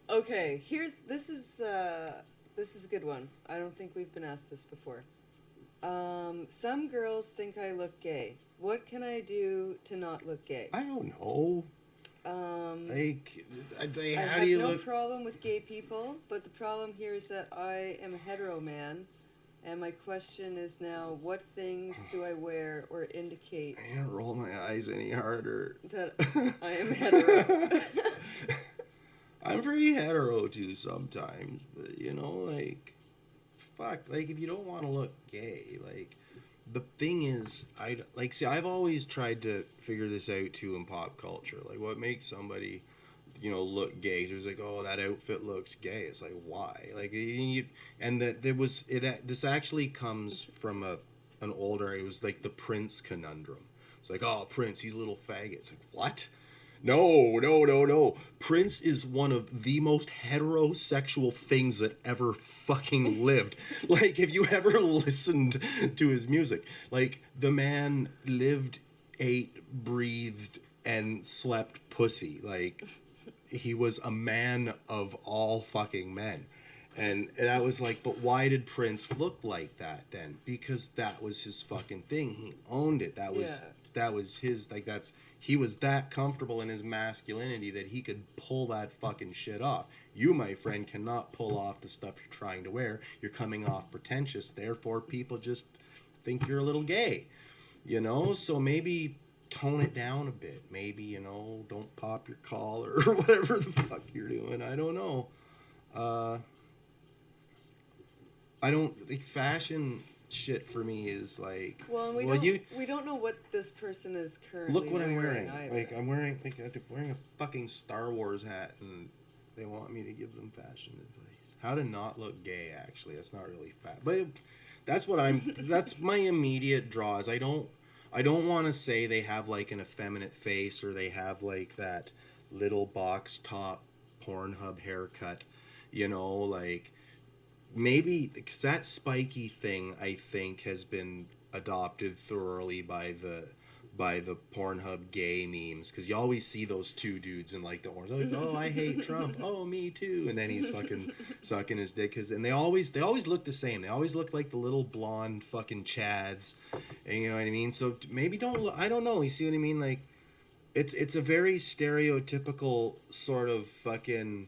Okay, this is a good one. I don't think we've been asked this before. Some girls think I look gay. What can I do to not look gay? I don't know. I have no problem with gay people, but the problem here is that I am a hetero man. And my question is now, what things do I wear or indicate... I can't roll my eyes any harder. ...that I am hetero? I'm pretty hetero, too, sometimes. But, you know, like... Fuck, like, if you don't want to look gay, like... The thing is, I've always tried to figure this out, too, in pop culture. Like, what makes somebody... you know, look gay. There's like, oh, that outfit looks gay. It's like, why? Like, this actually comes from an older. It was like the Prince conundrum. It's like, oh, Prince, he's a little faggot. It's like, what? No. Prince is one of the most heterosexual things that ever fucking lived. Like, if you ever listened to his music, like, the man lived, ate, breathed, and slept pussy. Like, he was a man of all fucking men. And I was like, but why did Prince look like that then? Because that was his fucking thing. He owned it. That was his, like, he was that comfortable in his masculinity that he could pull that fucking shit off. You, my friend, cannot pull off the stuff you're trying to wear. You're coming off pretentious. Therefore, people just think you're a little gay. You know? So maybe tone it down a bit. Maybe, you know, don't pop your collar or whatever the fuck you're doing. I don't know. I don't think fashion shit for me is like. Well, we don't know what this person is currently. Look what I'm wearing. Either. Like, I'm wearing a fucking Star Wars hat, and they want me to give them fashion advice. How to not look gay? Actually, that's not really fat, but that's what I'm. That's my immediate draws. I don't want to say they have like an effeminate face or they have like that little box top Pornhub haircut. You know, like. Maybe because that spiky thing, I think, has been adopted thoroughly by the Pornhub gay memes. Because you always see those two dudes in like the orange, like, oh, I hate Trump, oh, me too, and then he's fucking sucking his dick. And they always look the same. They always look like the little blonde fucking chads, and you know what I mean. So maybe I don't know. You see what I mean? Like, it's a very stereotypical sort of fucking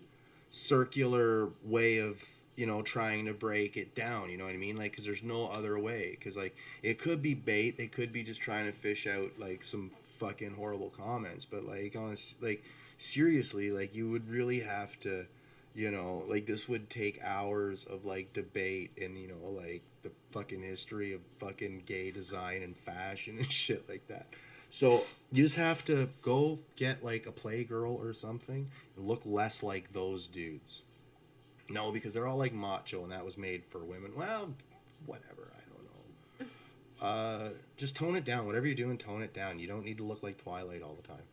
circular way of. You know, trying to break it down, you know what I mean? Like, because there's no other way. Because, like, it could be bait. They could be just trying to fish out, like, some fucking horrible comments. But, like, seriously, like, you would really have to, you know, like, this would take hours of, like, debate and, you know, like, the fucking history of fucking gay design and fashion and shit like that. So, you just have to go get, like, a Playgirl or something and look less like those dudes. No, because they're all like macho, and that was made for women. Well, whatever. I don't know. Just tone it down. Whatever you're doing, tone it down. You don't need to look like Twilight all the time.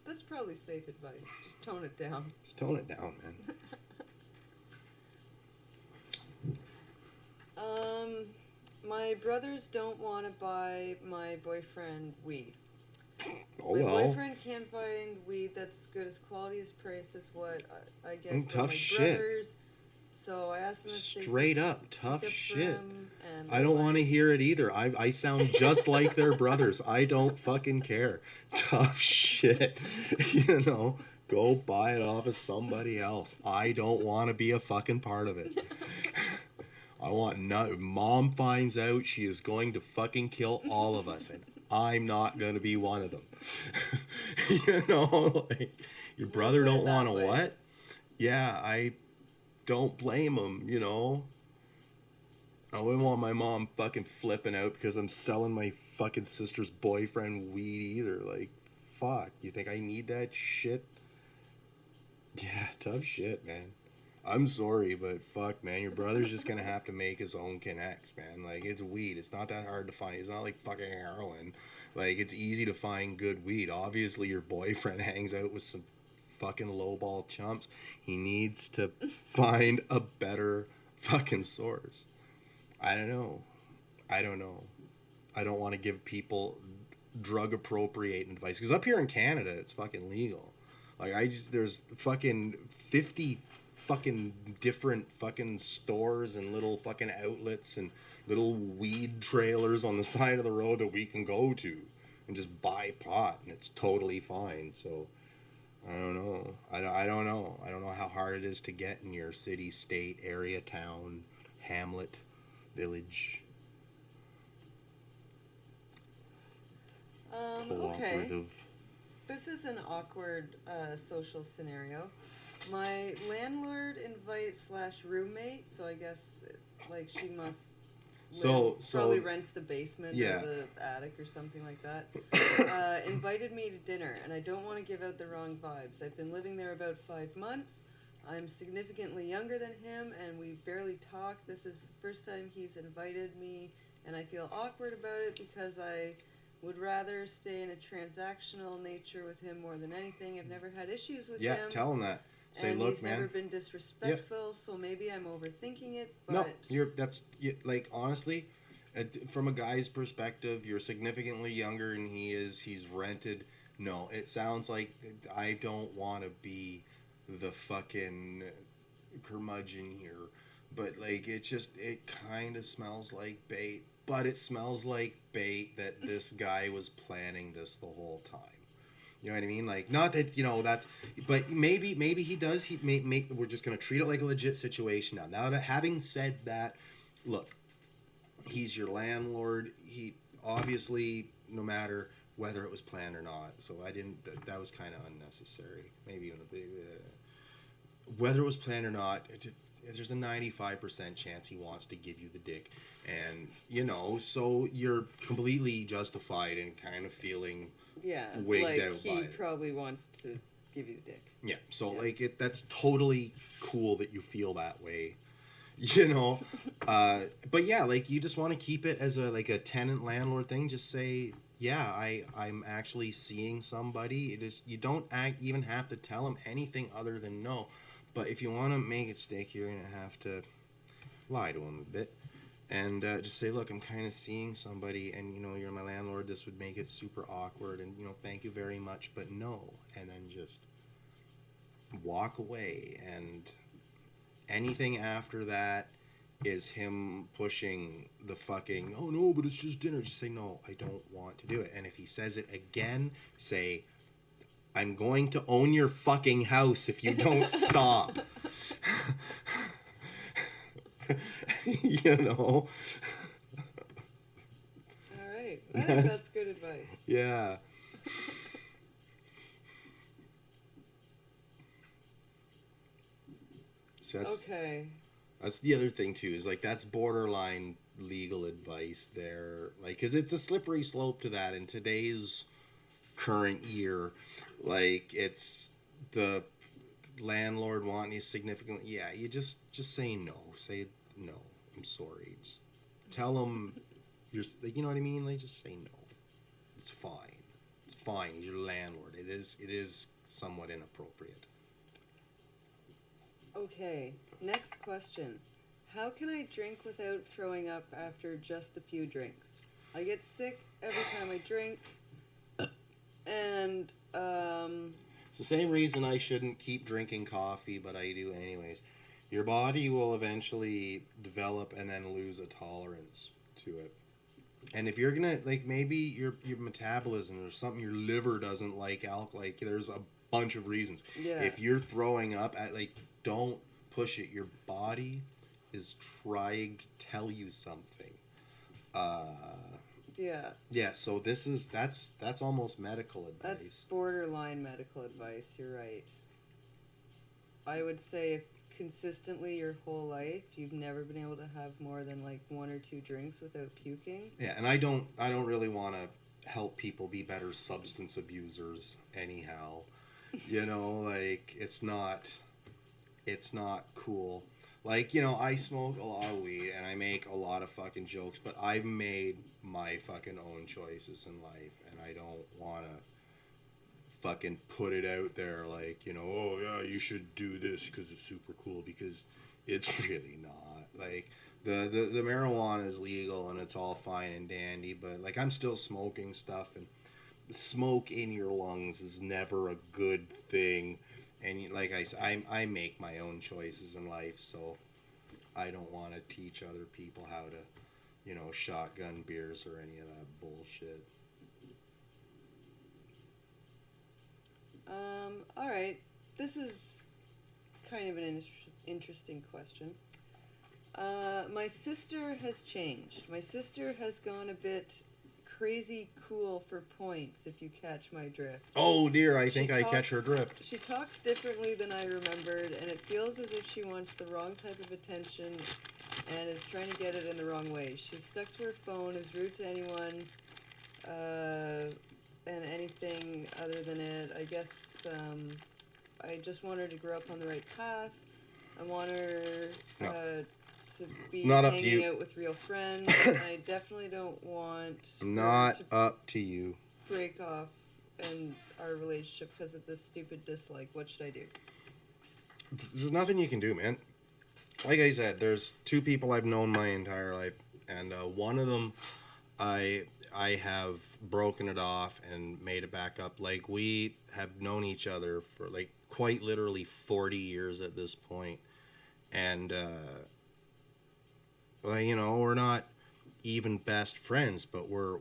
That's probably safe advice. Just tone it down. Just tone it down, man. My brothers don't want to buy my boyfriend weed. Oh, my boyfriend can't find weed that's good as quality as price as what I get from tough my shit. Brothers. So I asked them if straight up tough shit. And I don't want to hear it either. I sound just like their brothers. I don't fucking care. Tough shit. You know, go buy it off of somebody else. I don't want to be a fucking part of it. I want Mom finds out, she is going to fucking kill all of us, and I'm not going to be one of them. You know, like, your brother don't want to what? Yeah, I don't blame him, you know. I wouldn't want my mom fucking flipping out because I'm selling my fucking sister's boyfriend weed either. Like, fuck, you think I need that shit? Yeah, tough shit, man. I'm sorry, but fuck, man, your brother's just gonna have to make his own connects, man. Like, it's weed. It's not that hard to find. It's not like fucking heroin. Like, it's easy to find good weed. Obviously, your boyfriend hangs out with some fucking lowball chumps. He needs to find a better fucking source. I don't know. I don't want to give people drug appropriating advice. Because up here in Canada, it's fucking legal. Like, there's fucking 50 fucking different fucking stores and little fucking outlets and little weed trailers on the side of the road that we can go to and just buy pot, and it's totally fine. So I don't know. I don't know. I don't know how hard it is to get in your city, state, area, town, hamlet, village. Okay. This is an awkward social scenario. My landlord invites /roommate, so I guess like she must probably rents the basement or the attic or something like that. Invited me to dinner, and I don't want to give out the wrong vibes. I've been living there about 5 months. I'm significantly younger than him, and we barely talk. This is the first time he's invited me, and I feel awkward about it because I would rather stay in a transactional nature with him more than anything. I've never had issues with him. Yeah, tell him that. Say, and look, he's never been disrespectful, so maybe I'm overthinking it. But no, like, honestly, from a guy's perspective, you're significantly younger than he is. He's rented. No, it sounds like I don't want to be the fucking curmudgeon here, but like it kind of smells like bait. But it smells like bait that this guy was planning this the whole time. You know what I mean? Like, not that, that's, but maybe he does. We're just going to treat it like a legit situation now. Now, that having said that, look, he's your landlord. He obviously, no matter whether it was planned or not. So that was kind of unnecessary. Maybe even whether it was planned or not, there's a 95% chance he wants to give you the dick. And, so you're completely justified in kind of feeling wigged out by it. He probably wants to give you the dick. Yeah, so that's totally cool that you feel that way, but yeah, like, you just want to keep it as a tenant landlord thing. Just say, yeah, I'm actually seeing somebody. You don't even have to tell them anything other than no. But if you want to make it stick, you're gonna have to lie to them a bit. And just say, look, I'm kind of seeing somebody, and, you're my landlord. This would make it super awkward, and, thank you very much, but no. And then just walk away. And anything after that is him pushing the fucking, oh, no, but it's just dinner. Just say, no, I don't want to do it. And if he says it again, say, I'm going to own your fucking house if you don't stop. All right. I think that's good advice. Yeah. So that's the other thing too, is like, that's borderline legal advice there, like, because it's a slippery slope to that in today's current year. Like, it's the landlord wanting you significantly, you just say no. Say, no, I'm sorry. Just tell them you know what I mean? Like, just say no. It's fine. It's fine. He's your landlord. It is somewhat inappropriate. Okay, next question. How can I drink without throwing up after just a few drinks? I get sick every time I drink, and it's the same reason I shouldn't keep drinking coffee, but I do anyways. Your body will eventually develop and then lose a tolerance to it. And if you're gonna, like, maybe your metabolism or something, your liver doesn't like alcohol, like, there's a bunch of reasons. Yeah. If you're throwing up, don't push it. Your body is trying to tell you something. Yeah, so that's almost medical advice. That's borderline medical advice, you're right. I would say if consistently your whole life you've never been able to have more than like 1 or 2 drinks without puking. Yeah, and I don't really want to help people be better substance abusers anyhow. Like, it's not cool. Like, I smoke a lot of weed and I make a lot of fucking jokes, but I've made my fucking own choices in life, and I don't want to fucking put it out there like, oh yeah, you should do this because it's super cool, because it's really not. Like, the marijuana is legal and it's all fine and dandy, but like, I'm still smoking stuff, and the smoke in your lungs is never a good thing. And like I said, I make my own choices in life, so I don't want to teach other people how to, shotgun beers or any of that bullshit. All right. This is kind of an interesting question. My sister has changed. My sister has gone a bit crazy cool for points, if you catch my drift. Oh dear, I think I catch her drift. She talks differently than I remembered, and it feels as if she wants the wrong type of attention and is trying to get it in the wrong way. She's stuck to her phone, is rude to anyone, and anything other than it. I guess I just want her to grow up on the right path. I want her to be hanging out with real friends. And I definitely don't want up to you break off in our relationship because of this stupid dislike. What should I do? There's nothing you can do, man. Like I said, there's 2 people I've known my entire life. And one of them, I have broken it off and made it back up. Like, we have known each other for like quite literally 40 years at this point. And well, you know, we're not even best friends, but we're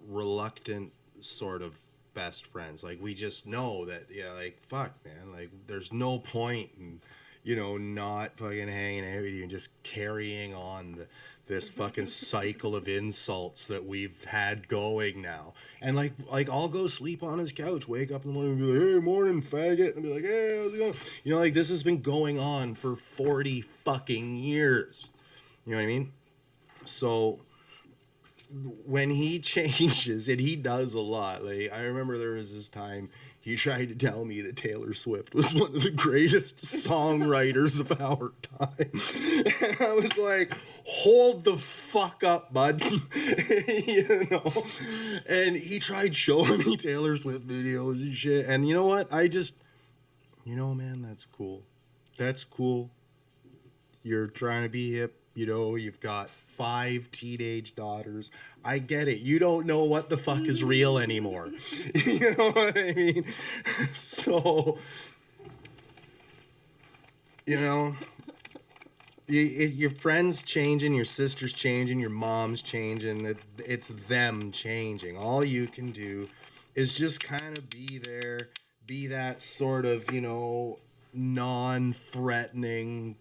reluctant sort of best friends. Like, we just know that, yeah, like, fuck, man, like, there's no point in, you know, not fucking hanging out with you and just carrying on this fucking cycle of insults that we've had going now. And like I'll go sleep on his couch, wake up in the morning and be like, hey, morning, faggot, and be like, hey, how's it going? You know, like, this has been going on for 40 fucking years. You know what I mean? So when he changes, and he does a lot. Like, I remember there was this time he tried to tell me that Taylor Swift was one of the greatest songwriters of our time. And I was like, hold the fuck up, bud. You know? And he tried showing me Taylor Swift videos and shit. And you know what? I just, you know, man, that's cool. That's cool. You're trying to be hip. You know, you've got 5 teenage daughters. I get it. You don't know what the fuck is real anymore. You know what I mean? So, you know, your friends changing, your sister's changing, your mom's changing. It's them changing. All you can do is just kind of be there, be that sort of, you know, non-threatening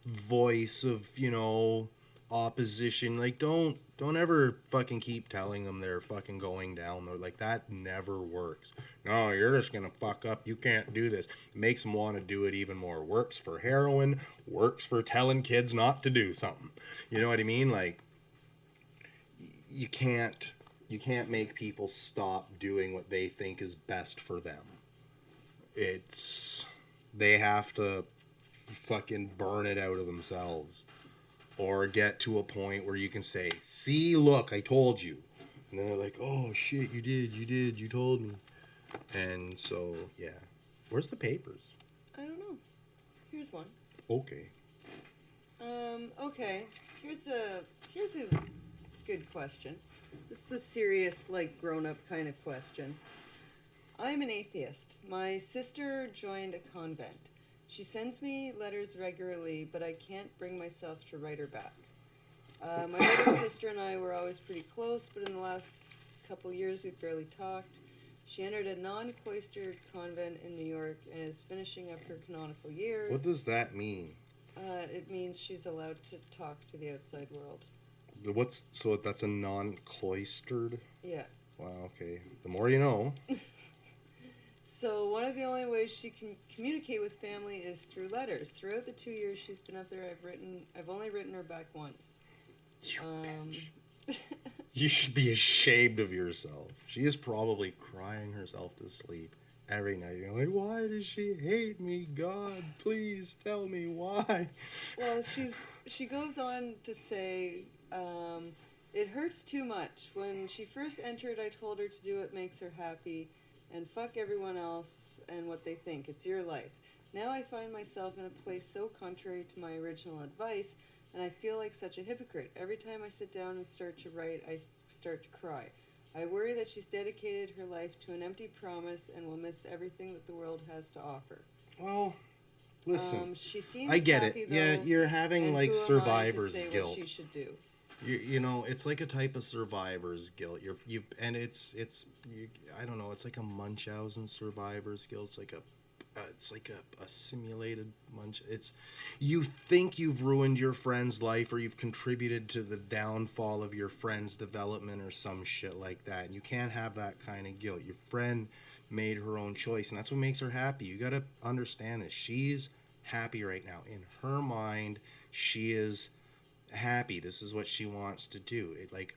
voice of, you know, opposition. Like, don't ever fucking keep telling them they're fucking going down. They're like, that never works. No, you're just gonna fuck up, you can't do this. Makes them want to do it even more. Works for heroin, works for telling kids not to do something. You know what I mean? Like, you can't make people stop doing what they think is best for them. They have to fucking burn it out of themselves, or get to a point where you can say, see, look, I told you. And then they're like, oh shit, you did, you told me. And so, yeah. Where's the papers? I don't know. Here's one. Okay. Okay. Here's a good question. This is a serious, like, grown-up kind of question. I'm an atheist. My sister joined a convent. She sends me letters regularly, but I can't bring myself to write her back. My older sister and I were always pretty close, but in the last couple years we've barely talked. She entered a non-cloistered convent in New York and is finishing up her canonical year. What does that mean? It means she's allowed to talk to the outside world. So that's a non-cloistered? Yeah. Wow, okay. The more you know. So one of the only ways she can communicate with family is through letters. Throughout the 2 years she's been up there, I've only written her back once. You bitch. You should be ashamed of yourself. She is probably crying herself to sleep every night. You're like, why does she hate me? God, please tell me why. Well, she goes on to say, it hurts too much. When she first entered, I told her to do what makes her happy. And fuck everyone else and what they think. It's your life. Now I find myself in a place so contrary to my original advice, and I feel like such a hypocrite. Every time I sit down and start to write, I start to cry. I worry that she's dedicated her life to an empty promise and will miss everything that the world has to offer. Well, listen, she seems I get happy, it. though, Yeah, you're having like survivor's to say guilt. What she should do. You know, it's like a type of survivor's guilt. I don't know. It's like a Munchausen survivor's guilt. It's like a simulated munch. You think you've ruined your friend's life, or you've contributed to the downfall of your friend's development, or some shit like that. And you can't have that kind of guilt. Your friend made her own choice, and that's what makes her happy. You got to understand this. She's happy right now. In her mind, she is happy. This is what she wants to do.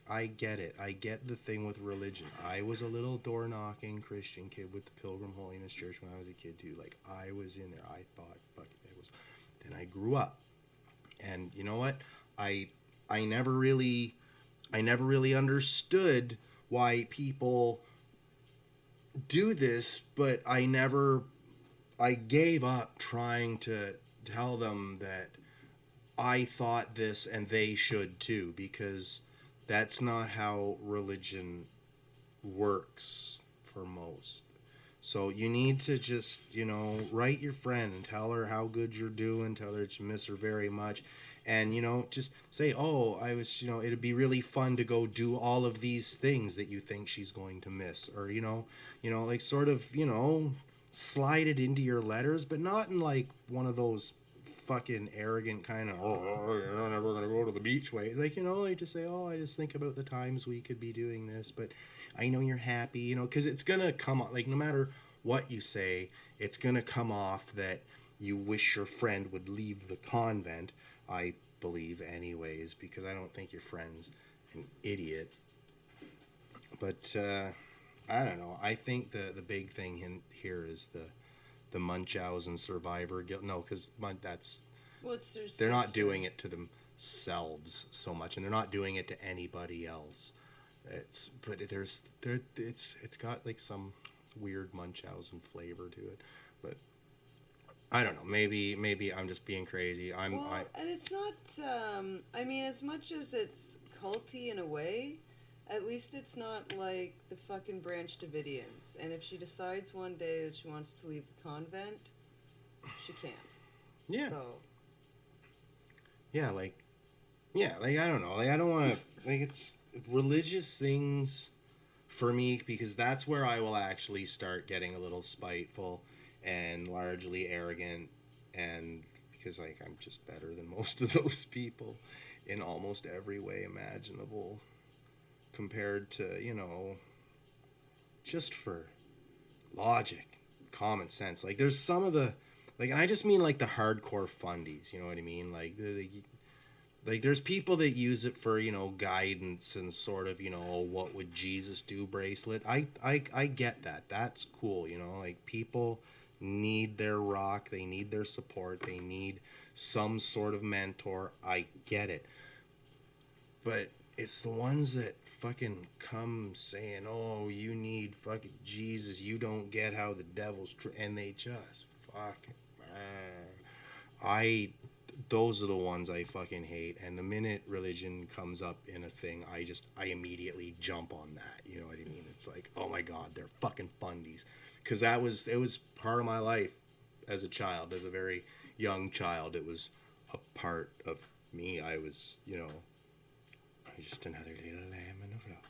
I get it. I get the thing with religion. I was a little door knocking Christian kid with the Pilgrim Holiness Church when I was a kid too. Like, I was in there. I thought, fuck it was. Then I grew up, and you know what? I never really understood why people do this, but I gave up trying to tell them that I thought this and they should too, because that's not how religion works for most. So you need to just, write your friend and tell her how good you're doing, tell her that you miss her very much. And, just say, oh, I was, it'd be really fun to go do all of these things that you think she's going to miss. Or, like sort of, slide it into your letters, but not in like one of those fucking arrogant kind of, you're not ever going to go to the beach way. Like, like to say, oh, I just think about the times we could be doing this, but I know you're happy, because it's going to come off, like, no matter what you say, it's going to come off that you wish your friend would leave the convent, I believe, anyways, because I don't think your friend's an idiot. But, I don't know. I think the big thing here is the Munchausen survivor guilt. No, because that's... Well, it's their they're not sister. doing it to themselves so much, and they're not doing it to anybody else. It's got like some weird Munchausen flavor to it, but I don't know. Maybe I'm just being crazy. And it's not. I mean, as much as it's culty in a way, at least it's not like the fucking Branch Davidians. And if she decides one day that she wants to leave the convent, she can. Yeah. So. Yeah, like I don't know. Like I don't want to. Like it's religious things for me, because that's where I will actually start getting a little spiteful and largely arrogant, and because like I'm just better than most of those people in almost every way imaginable, compared to, just for logic, common sense. Like there's some of the, like, and I just mean like the hardcore fundies, you know what I mean? Like like there's people that use it for, guidance and sort of, what would Jesus do bracelet. I get that. That's cool, like people need their rock, they need their support, they need some sort of mentor. I get it. But it's the ones that fucking come saying, oh, you need fucking Jesus, you don't get how the devil's and they just fucking those are the ones I fucking hate. And the minute religion comes up in a thing, I immediately jump on that. You know what I mean? It's like, oh my God, they're fucking fundies. Because it was part of my life as a child, as a very young child. It was a part of me. I was, I'm just another little lamb in a flock.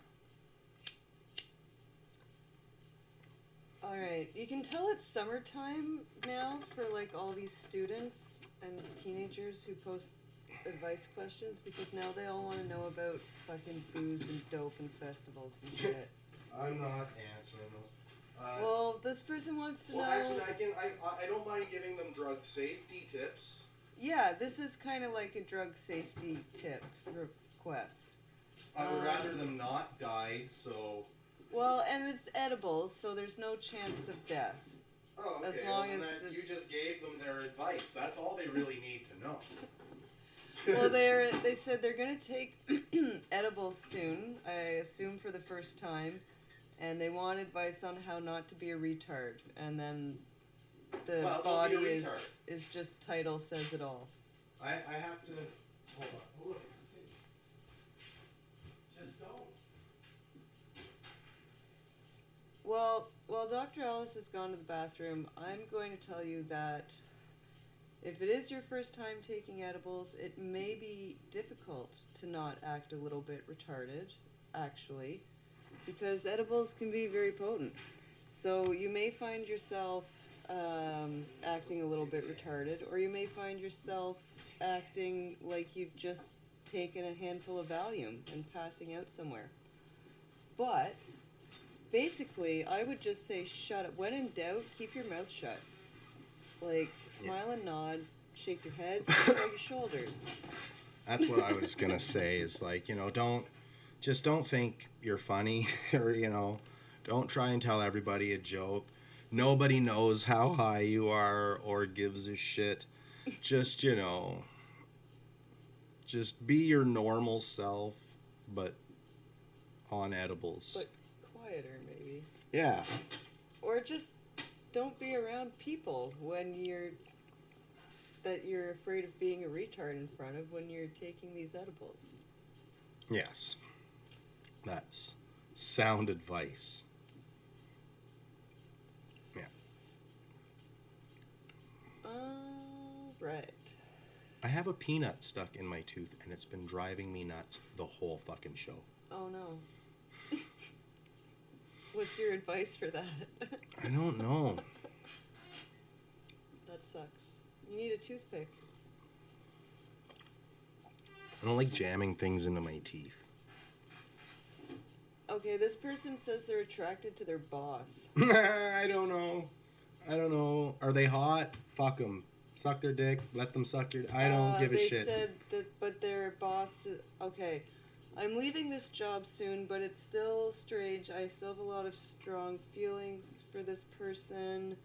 All right, you can tell it's summertime now for like all these students and teenagers who post advice questions, because now they all want to know about fucking booze and dope and festivals and shit. I'm not answering those. Well, this person wants to know. Actually, I don't mind giving them drug safety tips. Yeah, this is kind of like a drug safety tip request. I would rather them not died, so. Well, and it's edibles, so there's no chance of death. Oh, okay. As long as you just gave them their advice. That's all they really need to know. Well, they said they're going to take edibles soon, I assume for the first time, and they want advice on how not to be a retard. And then the body is just title says it all. I have to hold on. Oh, look, just don't. Well, while Dr. Ellis has gone to the bathroom, I'm going to tell you that if it is your first time taking edibles, it may be difficult to not act a little bit retarded, actually, because edibles can be very potent. So you may find yourself acting a little bit retarded, or you may find yourself acting like you've just taken a handful of Valium and passing out somewhere. But basically, I would just say shut up. When in doubt, keep your mouth shut. Like, smile and nod, shake your head, shrug your shoulders. That's what I was going to say is like, don't think you're funny or, don't try and tell everybody a joke. Nobody knows how high you are or gives a shit. Just, just be your normal self, but on edibles. But quieter, maybe. Yeah. Or just don't be around people when you're that you're afraid of being a retard in front of when you're taking these edibles. Yes. That's sound advice. Yeah. All right. I have a peanut stuck in my tooth, and it's been driving me nuts the whole fucking show. Oh, no. What's your advice for that? I don't know. That sucks. You need a toothpick. I don't like jamming things into my teeth. Okay, this person says they're attracted to their boss. I don't know. Are they hot? Fuck them. Suck their dick. Let them suck your... I don't give a shit. They said that, but their boss... Okay. I'm leaving this job soon, but it's still strange. I still have a lot of strong feelings for this person.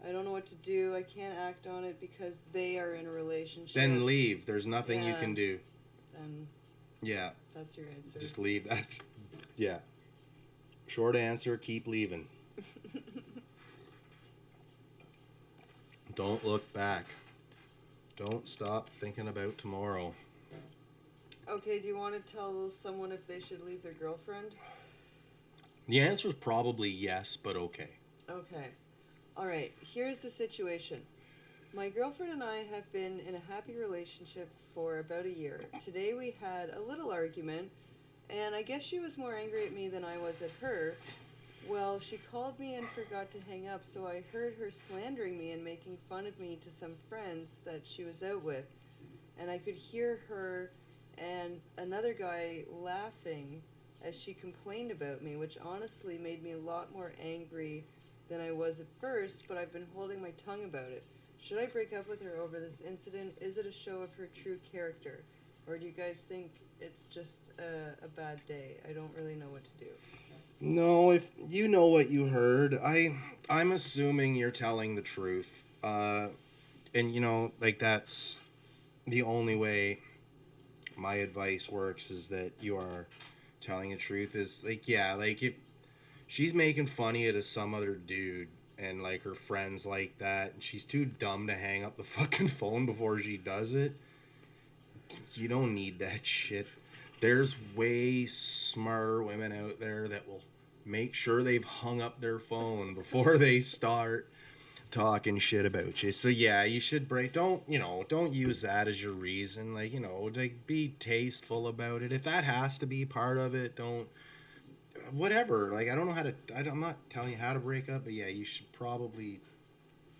I don't know what to do. I can't act on it because they are in a relationship. Then leave. There's nothing you can do. Then... Yeah. That's your answer. Just leave. That's... Yeah. Short answer, keep leaving. Don't look back. Don't stop thinking about tomorrow. Okay, do you want to tell someone if they should leave their girlfriend? The answer is probably yes, but okay. Okay. All right, here's the situation. My girlfriend and I have been in a happy relationship for about a year. Today we had a little argument, and I guess she was more angry at me than I was at her. Well, she called me and forgot to hang up, so I heard her slandering me and making fun of me to some friends that she was out with. And I could hear her and another guy laughing as she complained about me, which honestly made me a lot more angry than I was at first, but I've been holding my tongue about it. Should I break up with her over this incident? Is it a show of her true character? Or do you guys think it's just a bad day? I don't really know what to do. No, if you know what you heard, I'm assuming you're telling the truth. And you know, like that's the only way my advice works is that you are telling the truth. Is like, yeah, like if she's making funny at some other dude and like her friends like that, and she's too dumb to hang up the fucking phone before she does it, you don't need that shit. There's way smarter women out there that will make sure they've hung up their phone before they start talking shit about you. So yeah, you should don't use that as your reason. Like, like be tasteful about it. If that has to be part of it, don't, whatever. Like, I don't know how to, I'm not telling you how to break up, but yeah, you should probably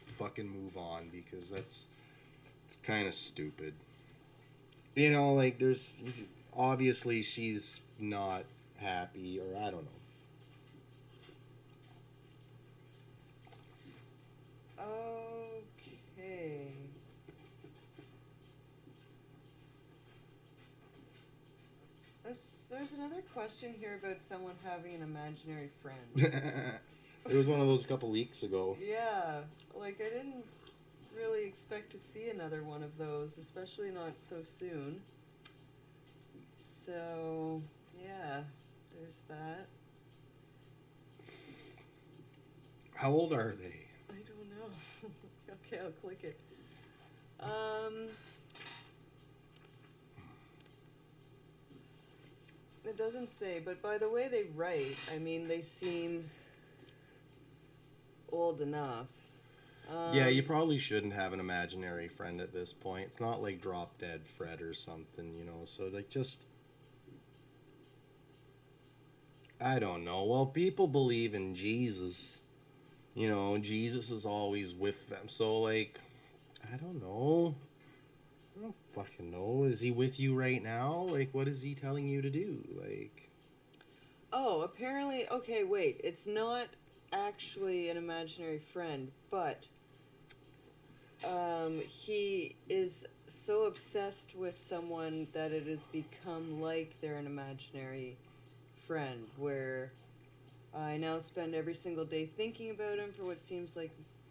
fucking move on because it's kind of stupid. Like there's, obviously she's not happy, or I don't know. Okay. There's another question here about someone having an imaginary friend. It was one of those a couple weeks ago. Yeah, like I didn't really expect to see another one of those, especially not so soon. So, yeah, there's that. How old are they? I don't know. Okay, I'll click it. It doesn't say, but by the way they write, I mean, they seem old enough. Yeah, you probably shouldn't have an imaginary friend at this point. It's not like Drop Dead Fred or something, so like just... I don't know. Well, people believe in Jesus. Jesus is always with them. So, like, I don't know. I don't fucking know. Is he with you right now? Like, what is he telling you to do? Like... Oh, apparently... Okay, wait. It's not actually an imaginary friend, but... he is so obsessed with someone that it has become like they're an imaginary friend, where I now spend every single day thinking about him for what seems like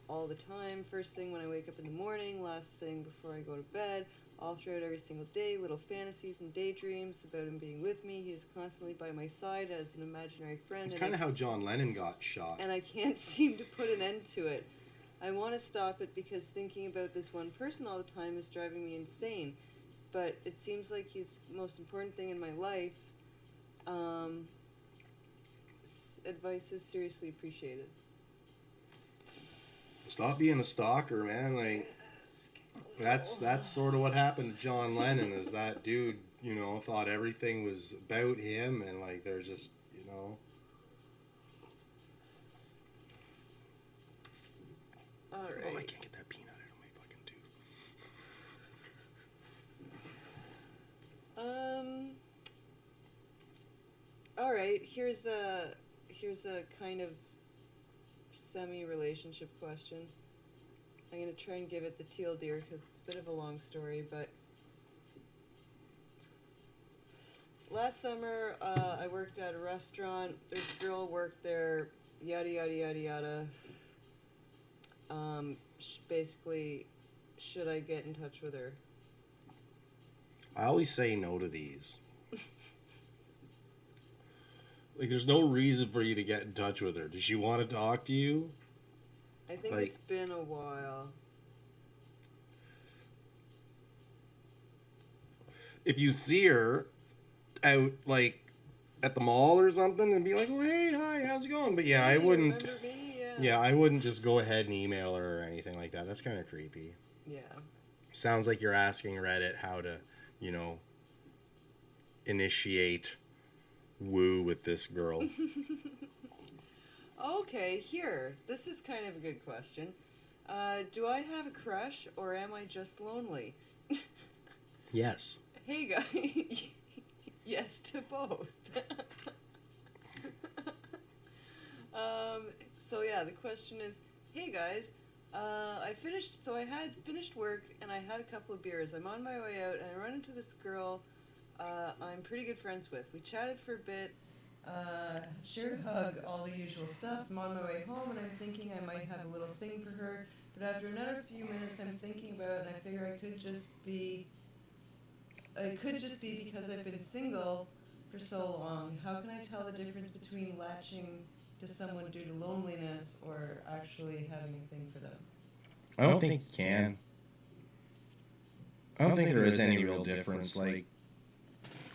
all the time. First thing when I wake up in the morning, last thing before I go to bed, all throughout every single day, little fantasies and daydreams about him being with me. He is constantly by my side as an imaginary friend. It's kind of how John Lennon got shot. And I can't seem to put an end to it. I want to stop it because thinking about this one person all the time is driving me insane. But it seems like he's the most important thing in my life. Advice is seriously appreciated. Stop being a stalker, man. Like, that's sort of what happened to John Lennon. Is that dude, thought everything was about him, and like there's just, All right. Oh, I can't get that peanut out of my fucking tooth. All right. Here's a kind of semi-relationship question. I'm gonna try and give it the teal deer because it's a bit of a long story, but last summer I worked at a restaurant. This girl worked there. Yada yada yada yada. Basically, should I get in touch with her? I always say no to these. Like, there's no reason for you to get in touch with her. Does she want to talk to you? I think it's been a while. If you see her out, like, at the mall or something, then be like, oh, hey, hi, how's it going? But yeah, I wouldn't... Remember me? Yeah, I wouldn't just go ahead and email her or anything like that. That's kind of creepy. Yeah. Sounds like you're asking Reddit how to, initiate woo with this girl. Okay, here. This is kind of a good question. Do I have a crush or am I just lonely? Yes. Hey guys. Yes to both. So yeah, the question is, hey guys, I had finished work and I had a couple of beers. I'm on my way out and I run into this girl I'm pretty good friends with. We chatted for a bit, shared a hug, all the usual stuff. I'm on my way home and I'm thinking I might have a little thing for her, but after another few minutes I'm thinking about it and I figure it could just be because I've been single for so long. How can I tell the difference between latching to someone due to loneliness or actually having a thing for them? I don't think you can. I don't think there is any real difference. Like,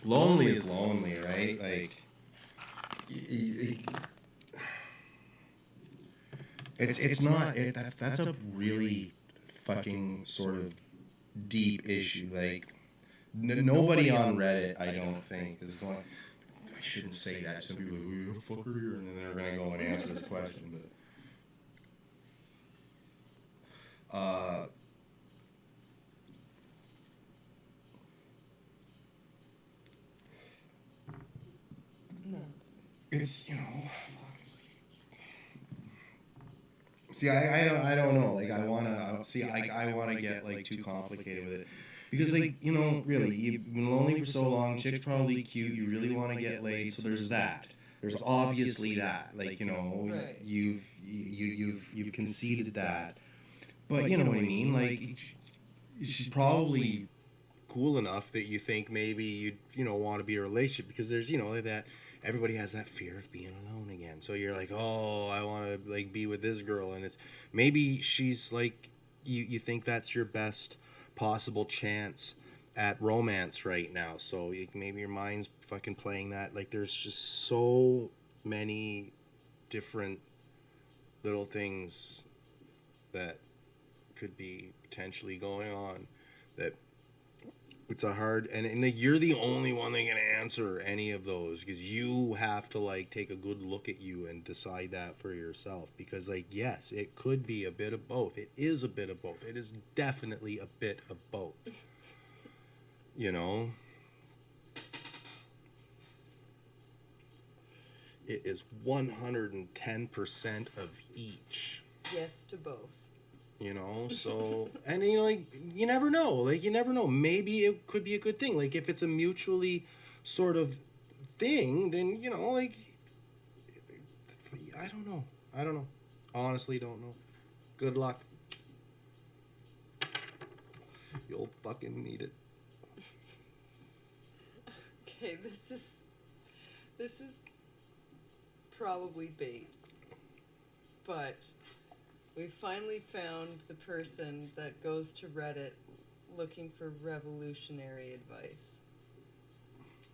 lonely is lonely, right? Like, it's not. That's a really fucking sort of deep issue. Like, nobody on Reddit, I don't think, is going. I shouldn't say that. Some people are like, oh, you're a fucker here, and then they're gonna go and answer this question, but. It's, see, I don't know. Like, I want to get, like, too complicated with it. Because, like, really, you've been lonely for so long, chick's probably cute, you really want to get laid, so there's that. There's obviously that. Like, Right. you've conceded that. But, you know what I mean? Like, she's probably cool enough that you think maybe you'd, want to be in a relationship, because there's, that everybody has that fear of being alone again. So you're like, oh, I want to, like, be with this girl, and it's maybe she's like, you think that's your best possible chance at romance right now. So maybe your mind's fucking playing that. Like, there's just so many different little things that could be potentially going on that it's a hard, and like, you're the only one that can answer any of those, because you have to, like, take a good look at you and decide that for yourself. Because, like, yes, it could be a bit of both. It is a bit of both. It is definitely a bit of both. It is 110% of each. Yes to both. So, and like, you never know, maybe it could be a good thing. Like, if it's a mutually sort of thing, then, like, I don't know, honestly don't know. Good luck. You'll fucking need it. Okay, this is probably bait, but We finally found the person that goes to Reddit looking for revolutionary advice.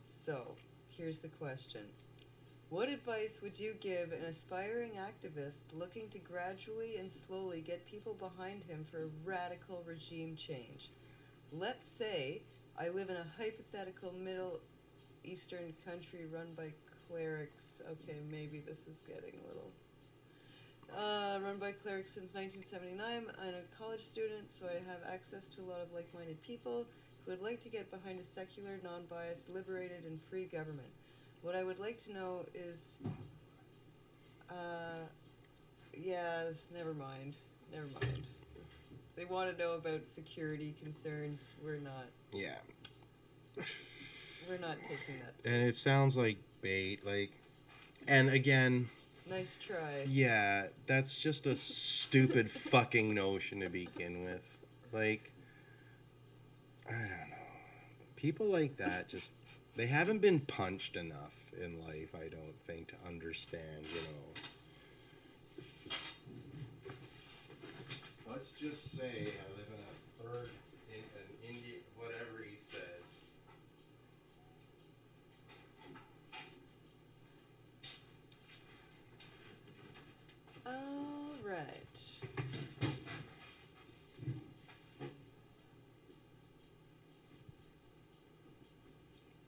So, here's the question. What advice would you give an aspiring activist looking to gradually and slowly get people behind him for a radical regime change? Let's say I live in a hypothetical Middle Eastern country run by clerics. Okay, maybe this is getting a little... run by clerics since 1979. I'm a college student, so I have access to a lot of like-minded people who would like to get behind a secular, non-biased, liberated, and free government. What I would like to know is, yeah, never mind. They want to know about security concerns. We're not. Yeah. We're not taking that. And it sounds like bait, and again. Nice try. Yeah, that's just a stupid fucking notion to begin with. I don't know. People like that they haven't been punched enough in life, I don't think, to understand, Let's just say I live in an Indian, whatever he said. All right.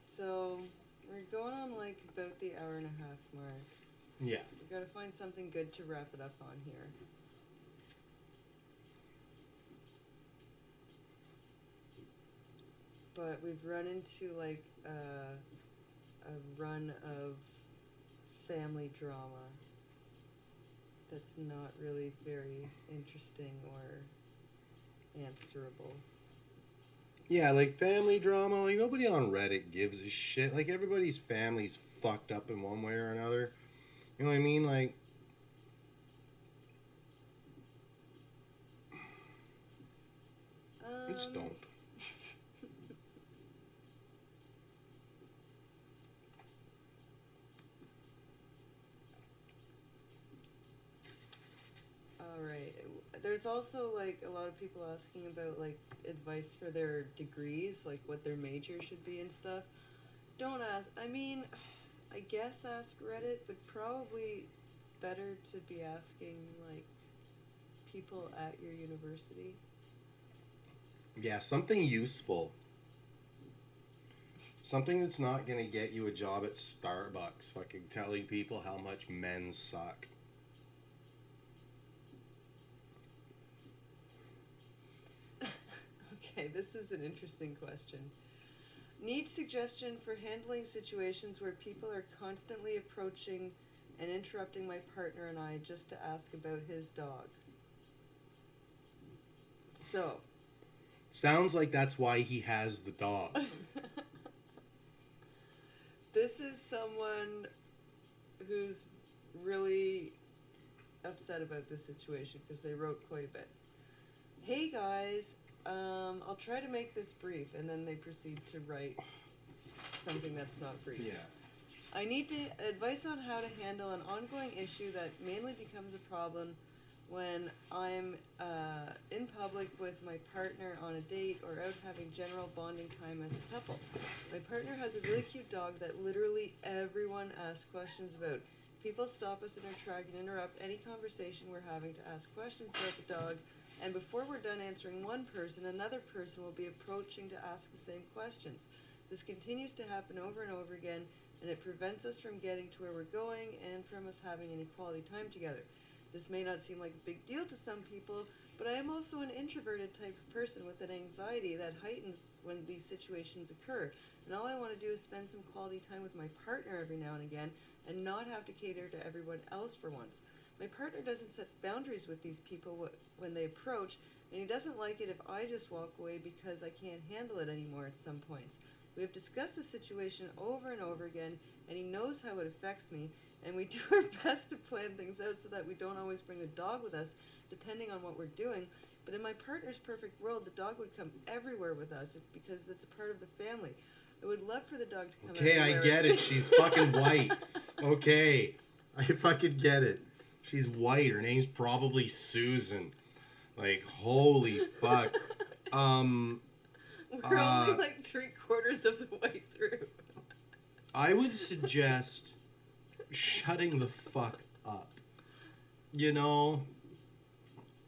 So, we're going on about the hour and a half mark. Yeah. We gotta find something good to wrap it up on here. But we've run into a run of family drama that's not really very interesting or answerable. Yeah, family drama, nobody on Reddit gives a shit. Everybody's family's fucked up in one way or another. You know what I mean? Just don't. Alright. There's also, a lot of people asking about, advice for their degrees, what their major should be and stuff. Don't ask. I guess ask Reddit, but probably better to be asking, people at your university. Yeah, something useful. Something that's not going to get you a job at Starbucks, fucking telling people how much men suck. Okay, this is an interesting question. Need suggestion for handling situations where people are constantly approaching and interrupting my partner and I just to ask about his dog. So. Sounds like that's why he has the dog. This is someone who's really upset about this situation because they wrote quite a bit. Hey guys, I'll try to make this brief, and then they proceed to write something that's not brief. Yeah. I need advice on how to handle an ongoing issue that mainly becomes a problem when I'm in public with my partner on a date or out having general bonding time as a couple. My partner has a really cute dog that literally everyone asks questions about. People stop us in our track and interrupt any conversation we're having to ask questions about the dog, and before we're done answering one person, another person will be approaching to ask the same questions. This continues to happen over and over again, and it prevents us from getting to where we're going and from us having any quality time together. This may not seem like a big deal to some people, but I am also an introverted type of person with an anxiety that heightens when these situations occur, and all I want to do is spend some quality time with my partner every now and again and not have to cater to everyone else for once. My partner doesn't set boundaries with these people when they approach, and he doesn't like it if I just walk away because I can't handle it anymore at some points. We have discussed the situation over and over again, and he knows how it affects me, and we do our best to plan things out so that we don't always bring the dog with us, depending on what we're doing. But in my partner's perfect world, the dog would come everywhere with us because it's a part of the family. I would love for the dog to come everywhere. Okay, I get it. She's fucking white. Okay. I fucking get it. She's white. Her name's probably Susan. Like, holy fuck. We're only like 3/4 of the way through. I would suggest shutting the fuck up. You know?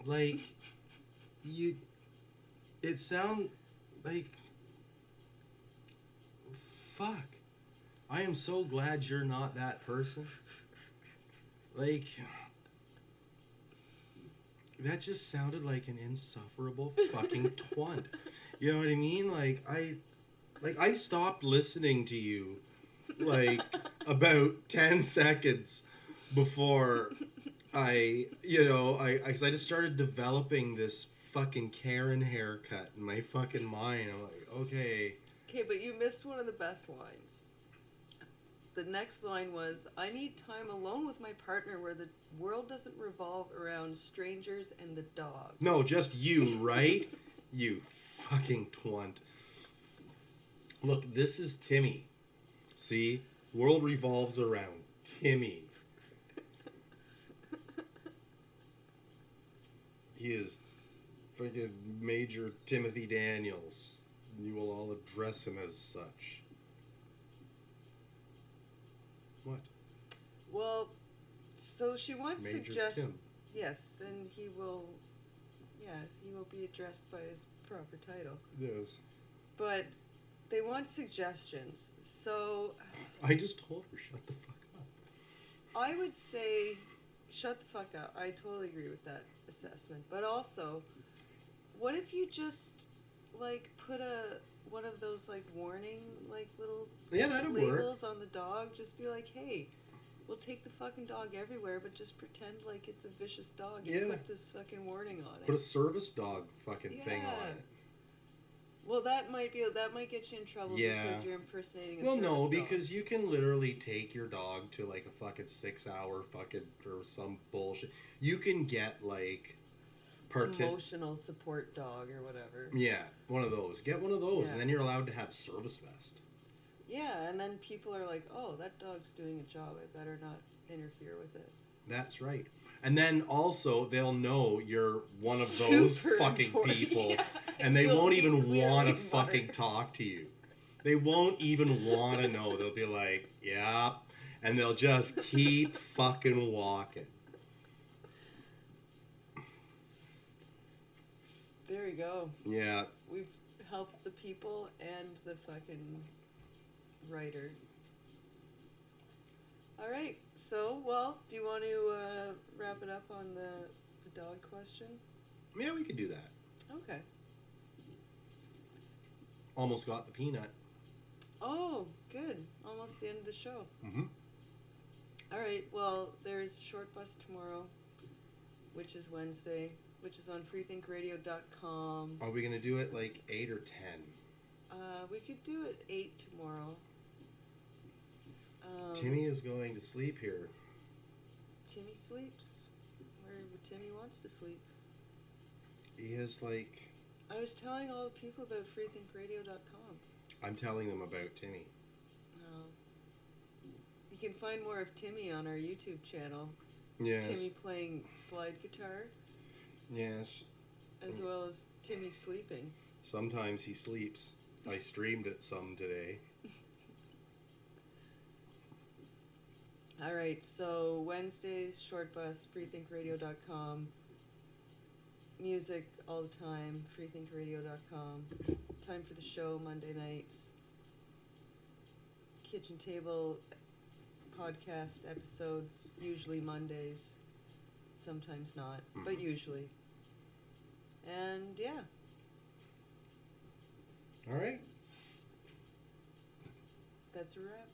Like, it sound like, fuck. I am so glad you're not that person. Like, that just sounded like an insufferable fucking twant. You know what I mean? Like, I stopped listening to you, like, about 10 seconds before because I just started developing this fucking Karen haircut in my fucking mind. I'm like, okay. Okay, but you missed one of the best lines. The next line was, I need time alone with my partner where the world doesn't revolve around strangers and the dog. No, just you, right? You fucking twant. Look, this is Timmy. See? World revolves around Timmy. He is freaking Major Timothy Daniels. You will all address him as such. What? Well, so she wants Major suggestions. Tim. Yes, and he will be addressed by his proper title. Yes. But they want suggestions. So I just told her, shut the fuck up. I would say, shut the fuck up. I totally agree with that assessment. But also, what if you just, like, put one of those, like, warning, like, little labels on the dog? Just be like, hey, we'll take the fucking dog everywhere, but just pretend like it's a vicious dog and put this fucking warning on it. Put a service dog fucking thing on it. Well, that might get you in trouble because you're impersonating a service dog. Well, no, because you can literally take your dog to, like, a fucking 6-hour fucking, or some bullshit. You can get, like, emotional support dog or whatever. Yeah, one of those. Get one of those, and then you're allowed to have a service vest. Yeah, and then people are like, oh, that dog's doing a job. I better not interfere with it. That's right. And then also, they'll know you're one of those fucking people, and they won't even want to fucking talk to you. They won't even want to know. They'll be like, yeah, and they'll just keep fucking walking. There we go. Yeah. We've helped the people and the fucking writer. All right. So, well, do you want to wrap it up on the dog question? Yeah, we could do that. Okay. Almost got the peanut. Oh, good. Almost the end of the show. Mm-hmm. All right. Well, there's Short Bus tomorrow, which is Wednesday, which is on freethinkradio.com. Are we going to do it like 8 or 10? We could do it 8 tomorrow. Timmy is going to sleep here. Timmy sleeps where Timmy wants to sleep. He is like... I was telling all the people about freethinkradio.com. I'm telling them about Timmy. You can find more of Timmy on our YouTube channel. Yes. Timmy playing slide guitar. Yes. As well as Timmy sleeping. Sometimes he sleeps. I streamed it some today. All right, so Wednesdays, Short Bus, freethinkradio.com. Music all the time, freethinkradio.com. Time for the show, Monday nights. Kitchen Table podcast episodes, usually Mondays. Sometimes not, but usually. And yeah. All right. That's a wrap.